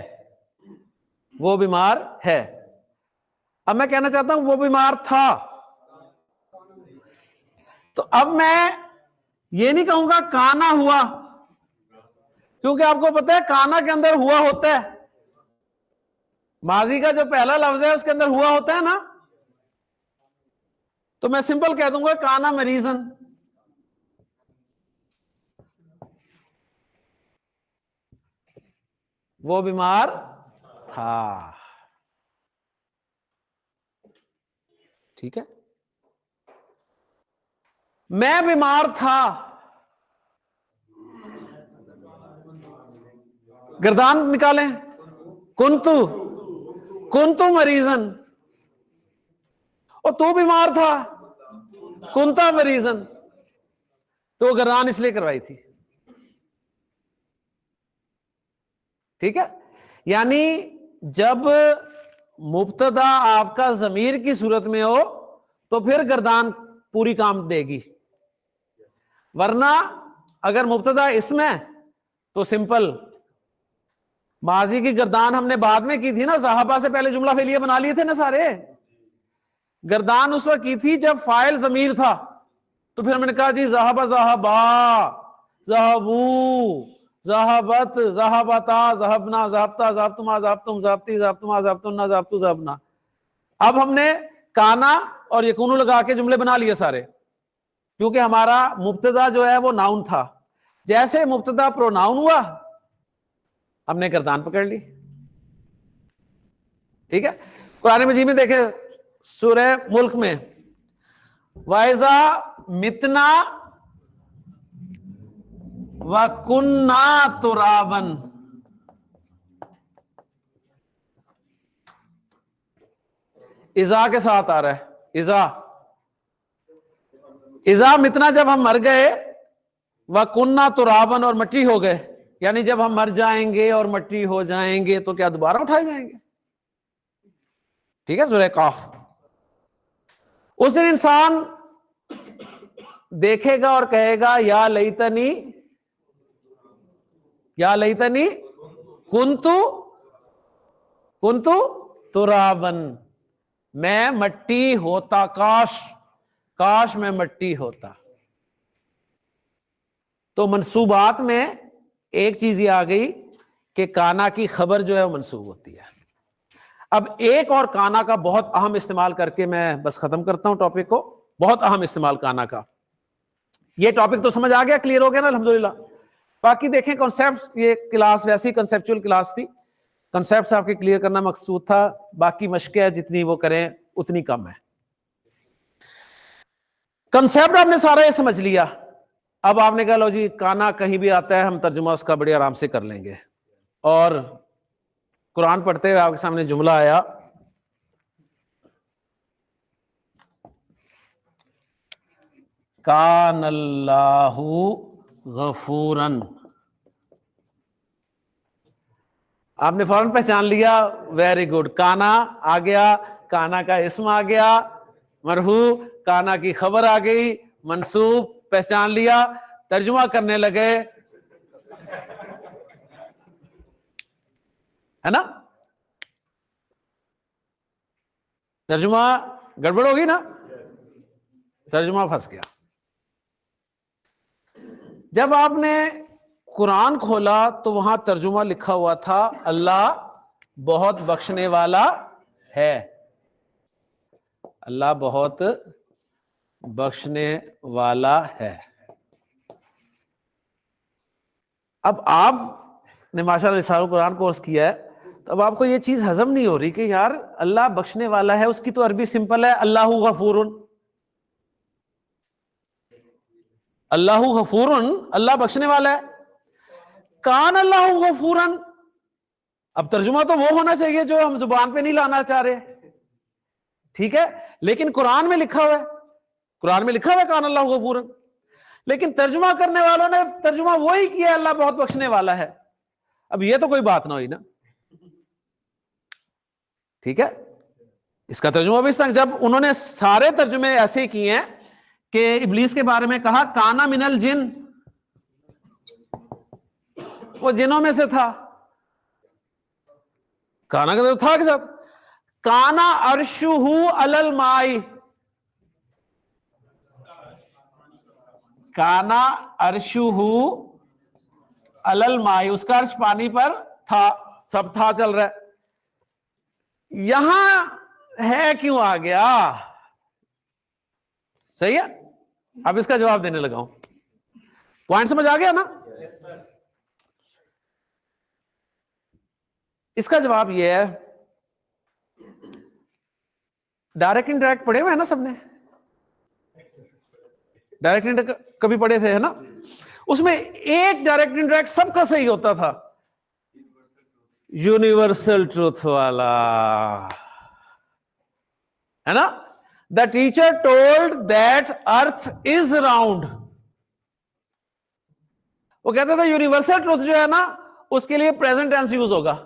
وہ بیمار ہے. اب میں کہنا چاہتا ہوں وہ بیمار تھا، تو اب میں یہ نہیں کہوں گا کانا ہوا، کیونکہ آپ کو پتا ہے کانا کے اندر ہوا ہوتا ہے. ماضی کا جو پہلا لفظ ہے اس کے اندر ہوا ہوتا ہے نا، تو میں سمپل کہہ دوں گا کانا مریضن. وہ بیمار تھا. ٹھیک ہے، میں بیمار تھا. گردان نکالیں، کنتو مریضن. اور تو بیمار تھا، کنتا مریضن. تو گردان اس لیے کروائی تھی. ٹھیک ہے، یعنی جب مبتدا آپ کا ضمیر کی صورت میں ہو تو پھر گردان پوری کام دے گی، ورنہ اگر مبتدا اسم ہے تو سمپل ماضی کی گردان ہم نے بعد میں کی تھی نا, صحابہ سے پہلے جملہ فعلیہ بنا لیے تھے نا سارے. گردان اس وقت کی تھی جب فاعل ضمیر تھا, تو پھر ہم نے کہا جی ذہب ذہبا, ذہبو, ذہبت, ذہبتا, ذہبنا, ذہبتا, ذہبتما, ذہبتم, ذہبتی, ذہبتما, ذہبتن, ذہبتو, ذہبنا. اب ہم نے کانا اور یکونو لگا کے جملے بنا لیے سارے, کیونکہ ہمارا مبتدا جو ہے وہ ناؤن تھا. جیسے مبتدا پروناؤن ہوا ہم نے گردان پکڑ لی. ٹھیک ہے, قرآن مجید میں دیکھیں سورہ ملک میں وَإِذَا مِتْنَا وَكُنَّا تُرَابًا, اذا کے ساتھ آ رہا ہے, اذا متنا جب ہم مر گئے, وَكُنَّا تُرَابًا اور مٹی ہو گئے, یعنی جب ہم مر جائیں گے اور مٹی ہو جائیں گے تو کیا دوبارہ اٹھائے جائیں گے. ٹھیک ہے, سورہ قاف. اس دن انسان دیکھے گا اور کہے گا یا لیتنی کنتو ترابن, میں مٹی ہوتا, کاش میں مٹی ہوتا. تو منصوبات میں ایک چیز یہ آ گئی کہ کانا کی خبر جو ہے وہ منصوب ہوتی ہے. اب ایک اور کانا کا بہت اہم استعمال کر کے میں بس ختم کرتا ہوں ٹاپک کو. بہت اہم استعمال کانا کا. یہ ٹاپک تو سمجھ آ گیا, کلیئر ہو گیا نا الحمدللہ. باقی دیکھیں کانسیپٹ, یہ کلاس ویسی کنسیپچول کلاس تھی, کنسیپٹس آپ کے کلیئر کرنا مقصود تھا. باقی مشقیں جتنی وہ کریں اتنی کم ہے. کنسیپٹ آپ نے سارا یہ سمجھ لیا. اب آپ نے کہا لو جی کانا کہیں بھی آتا ہے ہم ترجمہ اس کا بڑے آرام سے کر لیں گے. اور قرآن پڑھتے ہوئے آپ کے سامنے جملہ آیا, کان اللہ غفوراً. آپ نے فوراً پہچان لیا, ویری گڈ. کانا آ گیا, کانا کا اسم آ گیا, مرفوع, کانا کی خبر آ گئی, منصوب, پہچان لیا. ترجمہ کرنے لگے, ہے نا. ترجمہ گڑبڑ ہوگی نا, ترجمہ پھنس گیا. جب آپ نے قرآن کھولا تو وہاں ترجمہ لکھا ہوا تھا اللہ بہت بخشنے والا ہے, اللہ بہت بخشنے والا ہے. اب آپ نے ماشاءاللہ رسالہ قرآن کورس کیا ہے, تو اب آپ کو یہ چیز ہضم نہیں ہو رہی کہ یار اللہ بخشنے والا ہے, اس کی تو عربی سمپل ہے اللہ غفور. اللہ غفور, اللہ بخشنے والا ہے. کان اللہ غفورن, اب ترجمہ تو وہ ہونا چاہیے جو ہم زبان پہ نہیں لانا چاہ رہے. ٹھیک ہے, لیکن قرآن میں لکھا ہوا ہے, قرآن میں لکھا ہوا ہے کان اللہ غفورن, لیکن ترجمہ کرنے والوں نے ترجمہ وہی کیا اللہ بہت بخشنے والا ہے. اب یہ تو کوئی بات نہ ہوئی نا. ٹھیک ہے, اس کا ترجمہ بھی جب انہوں نے سارے ترجمے ایسے کیے ہیں کہ ابلیس کے بارے میں کہا کانا من الجن, وہ جنوں میں سے تھا. کانا کا تھا کے ساتھ, کانا عرشہ علی الماء, کانا عرشہ علی الماء, اس کا عرش پانی پر تھا, سب تھا چل رہا ہے. یہاں ہے کیوں آ گیا؟ صحیح ہے, اب اس کا جواب دینے لگا ہوں. پوائنٹ سمجھ آ گیا نا؟ اس کا جواب یہ ہے, ڈائریکٹ انڈائریکٹ پڑھے ہوئے ہیں نا سب نے, ڈائریکٹ انڈائریکٹ کبھی پڑھے تھے, ہے نا. اس میں ایک ڈائریکٹ انڈائریکٹ سب کا صحیح ہوتا تھا, یونیورسل ٹروتھ والا, ہے نا. The teacher told that earth is round, وہ کہتا تھا یونیورسل ٹروتھ جو ہے نا اس کے لیے پریزنٹ ٹینس یوز ہوگا,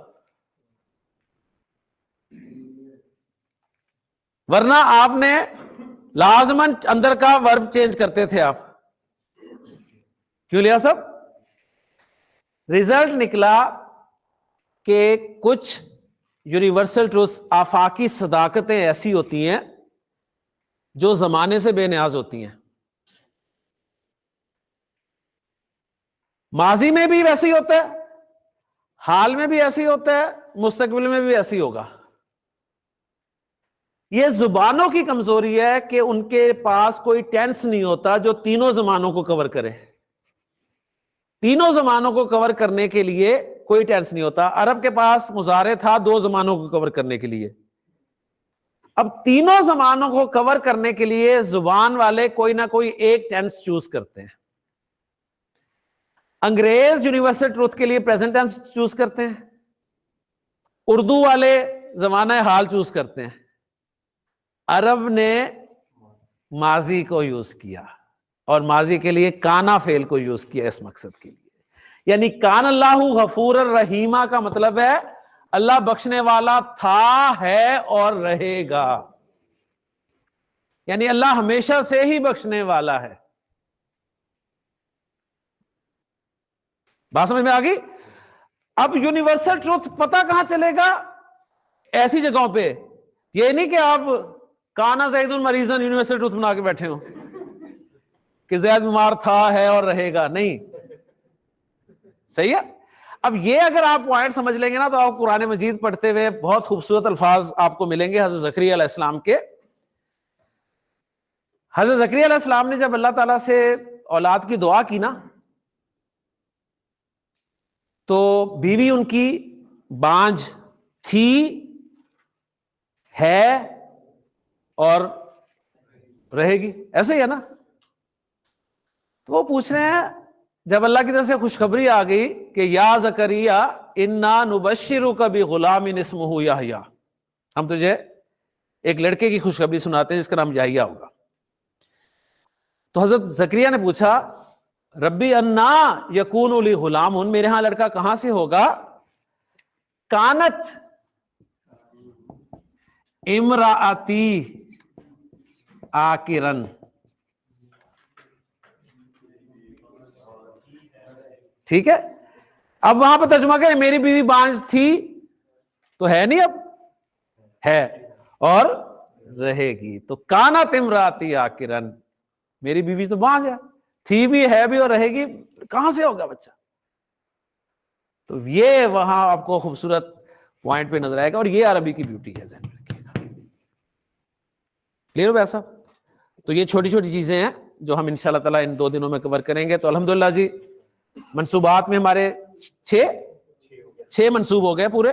ورنہ آپ نے لازمن اندر کا ورب چینج کرتے تھے. آپ کیوں لیا سب؟ ریزلٹ نکلا کہ کچھ یونیورسل ٹروتھ آفاقی صداقتیں ایسی ہوتی ہیں جو زمانے سے بے نیاز ہوتی ہیں. ماضی میں بھی ویسے ہی ہوتا ہے, حال میں بھی ایسے ہی ہوتا ہے, مستقبل میں بھی ایسے ہی ہوگا. یہ زبانوں کی کمزوری ہے کہ ان کے پاس کوئی ٹینس نہیں ہوتا جو تینوں زمانوں کو کور کرے. تینوں زمانوں کو کور کرنے کے لیے کوئی ٹینس نہیں ہوتا. عرب کے پاس مضارع تھا 2 زمانوں کو کور کرنے کے لیے. اب تینوں زمانوں کو کور کرنے کے لیے زبان والے کوئی نہ کوئی ایک ٹینس چوز کرتے ہیں. انگریز یونیورسل ٹروتھ کے لیے پریزنٹ ٹینس چوز کرتے ہیں, اردو والے زمانہ حال چوز کرتے ہیں. عرب نے ماضی کو یوز کیا, اور ماضی کے لیے کانا فعل کو یوز کیا اس مقصد کے لیے. یعنی کان اللہ غفور الرحیمہ کا مطلب ہے اللہ بخشنے والا تھا, ہے اور رہے گا. یعنی اللہ ہمیشہ سے ہی بخشنے والا ہے. بات سمجھ میں آ گئی؟ اب یونیورسل ٹروتھ پتہ کہاں چلے گا؟ ایسی جگہوں پہ. یہ نہیں کہ آپ کانا زید مریضن یونیورسل ٹروتھ بنا کے بیٹھے ہو کہ زید بیمار تھا, ہے اور رہے گا. نہیں, صحیح ہے. اب یہ اگر آپ پوائنٹ سمجھ لیں گے نا تو آپ قرآن مجید پڑھتے ہوئے بہت خوبصورت الفاظ آپ کو ملیں گے حضرت زکریا علیہ السلام کے. حضرت زکریا علیہ السلام نے جب اللہ تعالیٰ سے اولاد کی دعا کی نا, تو بیوی ان کی بانجھ تھی, ہے اور رہے گی, ایسے ہی ہے نا. تو وہ پوچھ رہے ہیں جب اللہ کی طرف سے خوشخبری آ گئی کہ یا زکریا انا نبشرک بغلام اسمہ یحییٰ, ہم تجھے ایک لڑکے کی خوشخبری سناتے ہیں جس کا نام یحییٰ ہوگا. تو حضرت زکریا نے پوچھا ربی انا یکون لی غلام, میرے ہاں لڑکا کہاں سے ہوگا؟ کانت امراتی آکرن. ٹھیک ہے, اب وہاں پہ ترجمہ کریں میری بیوی بانجھ تھی, تو ہے نہیں, اب ہے اور رہے گی. تو کانت امراتی آکرن, میری بیوی تو بانجھ ہے, تھی بھی, ہے بھی اور رہے گی, کہاں سے ہوگا بچہ؟ تو یہ وہاں آپ کو خوبصورت پوائنٹ پہ نظر آئے گا, اور یہ عربی کی بیوٹی ہے, ذہن میں رکھیے گا. کلیئر ہو ایسا؟ تو یہ چھوٹی چھوٹی چیزیں ہیں جو ہم انشاءاللہ تعالیٰ ان 2 دنوں میں کور کریں گے. تو الحمدللہ جی منصوبات میں ہمارے 6 منصوب ہو گئے پورے,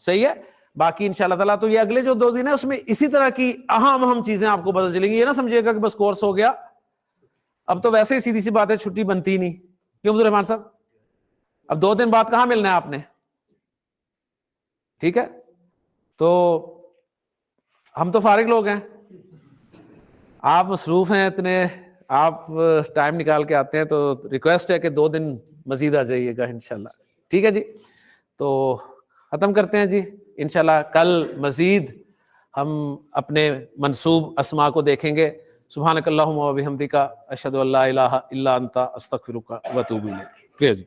صحیح ہے. باقی انشاءاللہ تعالیٰ تو یہ اگلے جو 2 دن ہے اس میں اسی طرح کی اہم چیزیں آپ کو پتہ چلیں گی. یہ نہ سمجھیے گا کہ بس کورس ہو گیا, اب تو ویسے ہی سیدھی سی بات ہے, چھٹی بنتی ہی نہیں. کیوں عبد الرحمان صاحب؟ اب 2 دن بعد کہاں ملنا ہے آپ نے؟ ٹھیک ہے, تو ہم تو فارغ لوگ ہیں, آپ مصروف ہیں اتنے, آپ ٹائم نکال کے آتے ہیں, تو ریکویسٹ ہے کہ 2 دن مزید آ جائیے گا انشاءاللہ. ٹھیک ہے جی, تو ختم کرتے ہیں جی. انشاءاللہ کل مزید ہم اپنے منسوب اسماء کو دیکھیں گے. سبحانک اللہم و بحمدک اشہد ان لا الہ الا انت استغفرک و اتوب الیک. جی